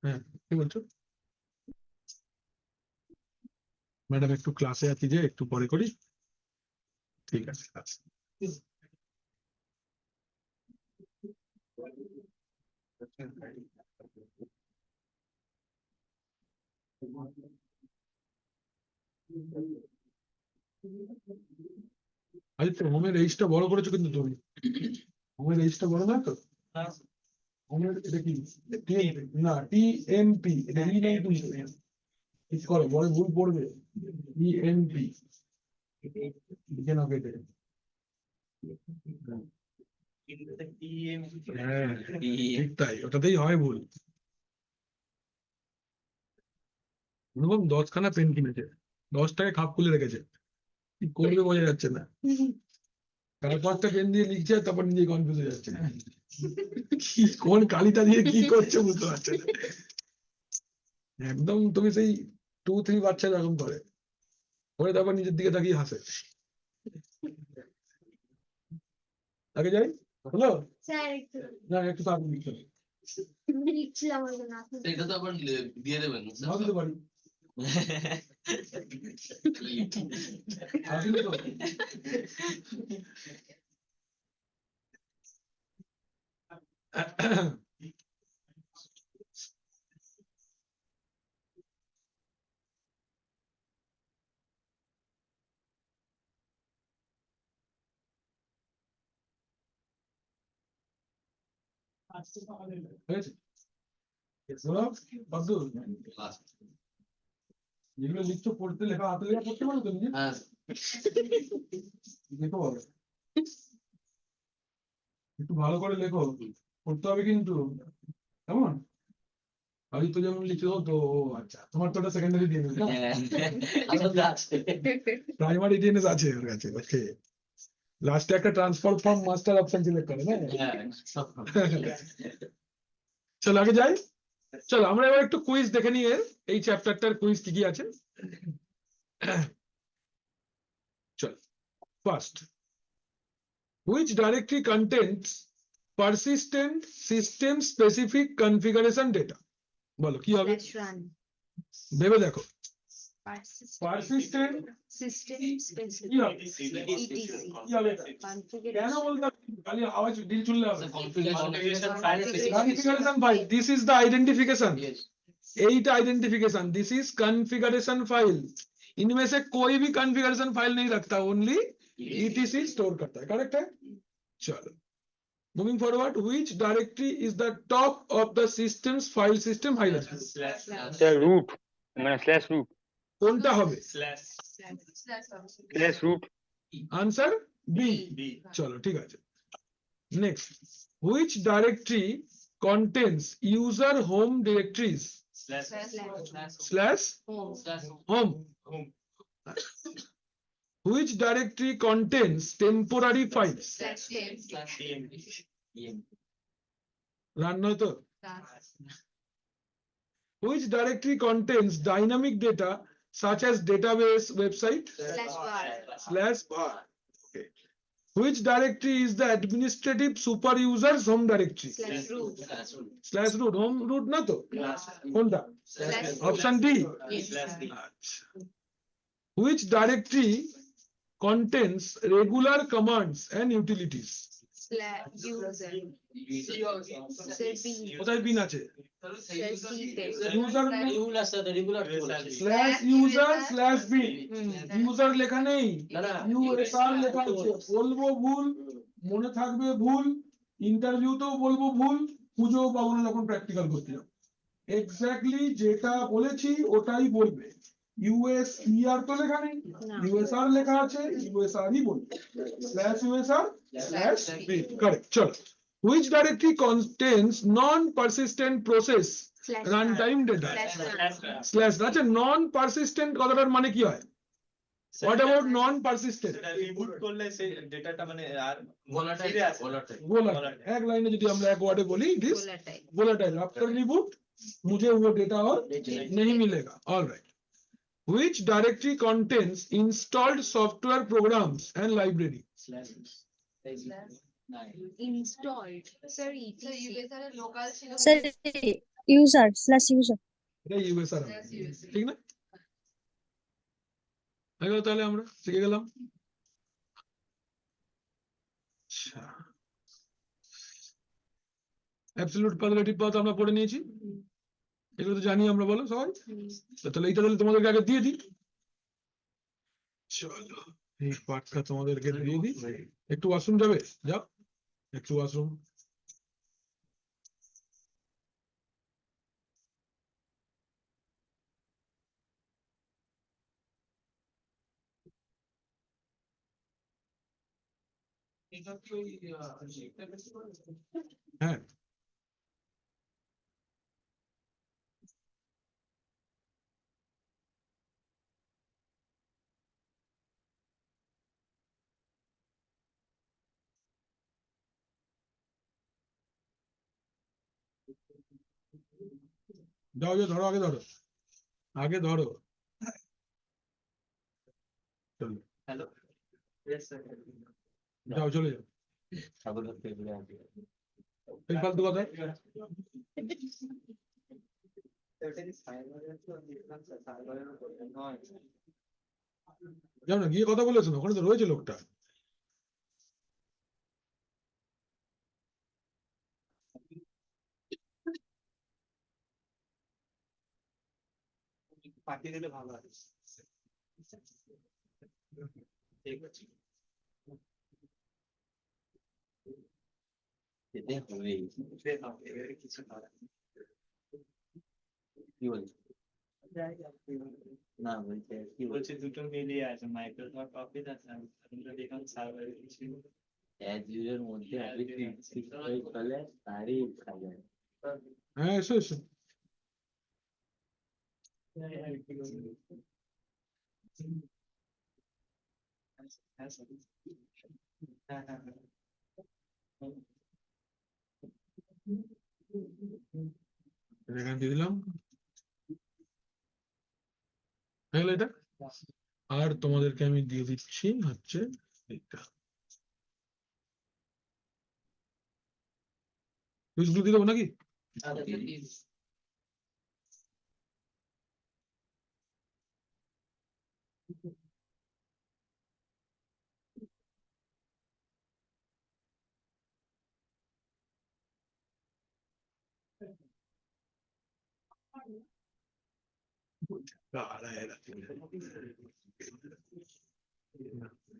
হ্যাঁ কি বলছো? ম্যাডাম একটু ক্লাসে আছি, যে একটু পরে করি। ঠিক আছে ক্লাস। আচ্ছা হোমের রেজিস্টার বড় করেছো কিন্তু তুমি, হোমের রেজিস্টার বড় না তো? হোমের এটা কি না TMP, এটা ই নাই তুমি ঠিক করো, বড় ভুল পড়বে। TMP লিখে নাও কেটে। হ্যাঁ ঠিক তাই, ওটাতেই হয় ভুল। অনুপম 10খানা পেন কিনেছে, 10টাকে খাপ খুলে রেখেছে, কি করবে বোঝা যাচ্ছে না। তারপর একটা পেন দিয়ে লিখছে, তারপর নিজে কনফিউজ হয়ে যাচ্ছে, কি কোন কালিটা দিয়ে কি করছে বুঝতে পারছে না। একদম তুমি সেই 2-3 বাচ্চা যখন করে ওরে, তারপর নিজের দিকে তাকিয়ে হাসে। আগে যাই হলো স্যার একটু না, একটু তাড়াতাড়ি লিখতে হবে। লিখছিলাম ওই জন্য আপনি তো এটা তো আবার দিয়ে দেবেন না নাও দিতে পারি আসলে তো হয়েছে সৌরভ, বাবদুল, যেগুলো লিখছো পড়তে লেখা হাতে লেখা পড়তে পারো তো নিজে? হ্যাঁ লেখো বাবা। একটু ভালো করে লেখো, পড়তে হবে কিন্তু, কেমন? আমি তো যেমন লিখে তো আচ্ছা, তোমার তো ওটা সেকেন্ডারি ডিএনএস না, আসলে আছে প্রাইমারি ডিএনএস আছে ওর কাছে। ওকে, লাস্টে একটা transfer from master option select করে না? হ্যাঁ সব চলো আগে যাই। চলো আমরা এবার একটু কুইজ দেখে নিয়ে এই চ্যাপ্টারটার কুইজ কি কি আছে। চলো first, which directory contains persistent system specific configuration data? বলো কি হবে, slash run ভেবে দেখো। persistent Persistent system কি specific হবে, etc কি হবে এটা? কেন configuration বলতে হবে? খালি আওয়াজ ডিল চললে হবে। Configuration file Configuration file, this is the identification, Yes. এইটা identification, this is configuration file. इनमें से कोई भी कॉन्फ़िगरेशन फाइल नहीं रखता, ओनली ईटीसी स्टोर करता है, करेक्ट है? चलो moving forward, which directory is the top of the systems file system hierarchy? Root, মানে স্ল্যাশ রুট, কোনটা হবে? Slash root. Answer B. चलो ठीक আছে। Next, which directory contains user home directories slash home? Which directory contains temporary files? Run নয় তো? Which directory contains dynamic data such as database, website? Slash var. Okay. Which directory is the administrative super user's home directory? slash root Slash root. Home root না তো? কোনটা? slash Option D. yes sir. আচ্ছা। Which directory contains regular commands and utilities? slash user কোথায় bin আছে? user regular সাথে regular slash user slash B, user লেখা নেই, না না ইউএসআর লেখা আছে। বলবো ভুল, মনে থাকবে ভুল, ইন্টারভিউতেও বলবো ভুল, পুজোও পাবো না যখন প্র্যাকটিক্যাল করতে যাবো। এক্স্যাক্টলি যেটা বলেছি ওটাই বলবে। ইউএসইআর তো লেখা নেই, না। ইউএসআর লেখা আছে, ইউএসআরই বলবে। Slash USR slash B, correct. চলো, which directory contains non-persistent process slash runtime data? slash run slash আছে। নন পারসিস্টেন্ট কথাটার মানে কি হয়? What about non persistent? Reboot করলে সেই ডেটাটা মানে আর বলাটাই ফিরে আসে। বলাটাই volatile, এক লাইনে যদি আমরা এক ওয়ার্ডে বলি, it is volatile volatile. After reboot मुझे वो डेटा और नहीं मिलेगा। All right. Which directory contains installed software programs and library? installed sir etc sir user slash user এটা ইউএসআর, ঠিক না? হয়ে গেল, তাহলে আমরা শিখে গেলাম। আচ্ছা, অ্যাবসলিউট পজিটিভ পাথ আমরা পড়ে নিয়েছি, এগুলো তো জানি আমরা, বলো সবাই। তাহলে এইটা তাহলে তোমাদেরকে আগে দিয়ে দিই। চলো এই পাঠটা তোমাদেরকে দিয়ে দিই। একটু ওয়াশরুম যাবে, যাও একটু ওয়াশরুম। হ্যাঁ যাও, যাও ধরো, আগে ধরো, আগে ধরো। চলো হ্যালো যাও, চলে যাও। এই ফালতু কথা যাও না, গিয়ে কথা বলেছো না, ওখানে তো রয়েছে লোকটা। পাঠিয়ে দিলে ভালো হয়। ঠিক আছে। কিছু করার নেই। কি বলছে দুটো মিলিয়ে আছে, মাইক্রোসফট অফিস আছে, দেখুন সার্ভার কিছু হ্যাঁ, এসো এসো। এখানে দিয়ে দিলাম, হয়ে গেল এটা। আর তোমাদেরকে আমি দিয়ে দিচ্ছি হচ্ছে এটা, কুইজগুলো দিয়ে দেবো নাকি?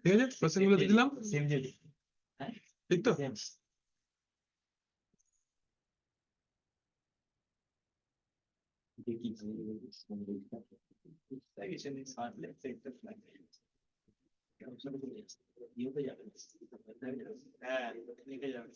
ঠিক আছে, কোশ্চেন গুলো দিয়ে দিলাম, ঠিক তো? হ্যাঁ লিখে যাবে।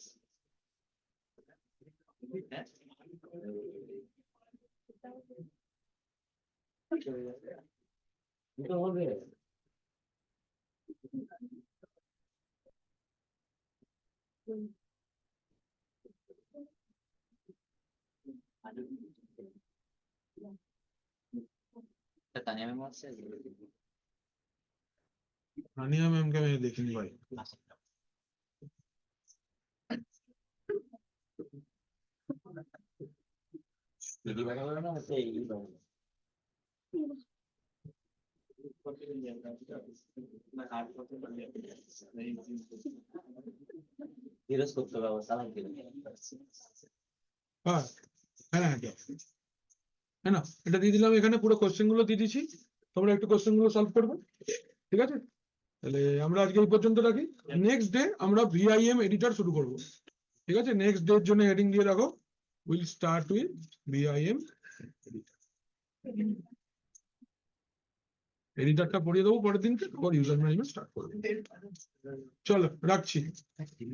तानिया मैम का मैं देखेंगे भाई। हाँ, है ना क्या, है না, এটা দিয়ে দিলাম, এখানে পুরো কোশ্চেন গুলো দিয়ে দিচ্ছি, তোমরা একটু কোশ্চেন গুলো সলভ করবে, ঠিক আছে? তাহলে আমরা আজকে এই পর্যন্ত রাখি, নেক্সট ডে আমরা ভিআইএম এডিটর শুরু করব, ঠিক আছে? নেক্সট ডে এর জন্য হেডিং দিয়ে রাখো, উইল স্টার্ট উইথ ভিআইএম এডিটরটা পড়িয়ে দেবো পরের দিনকে, পর ইউজার ম্যানেজমেন্ট স্টার্ট করবো। চলো রাখছি।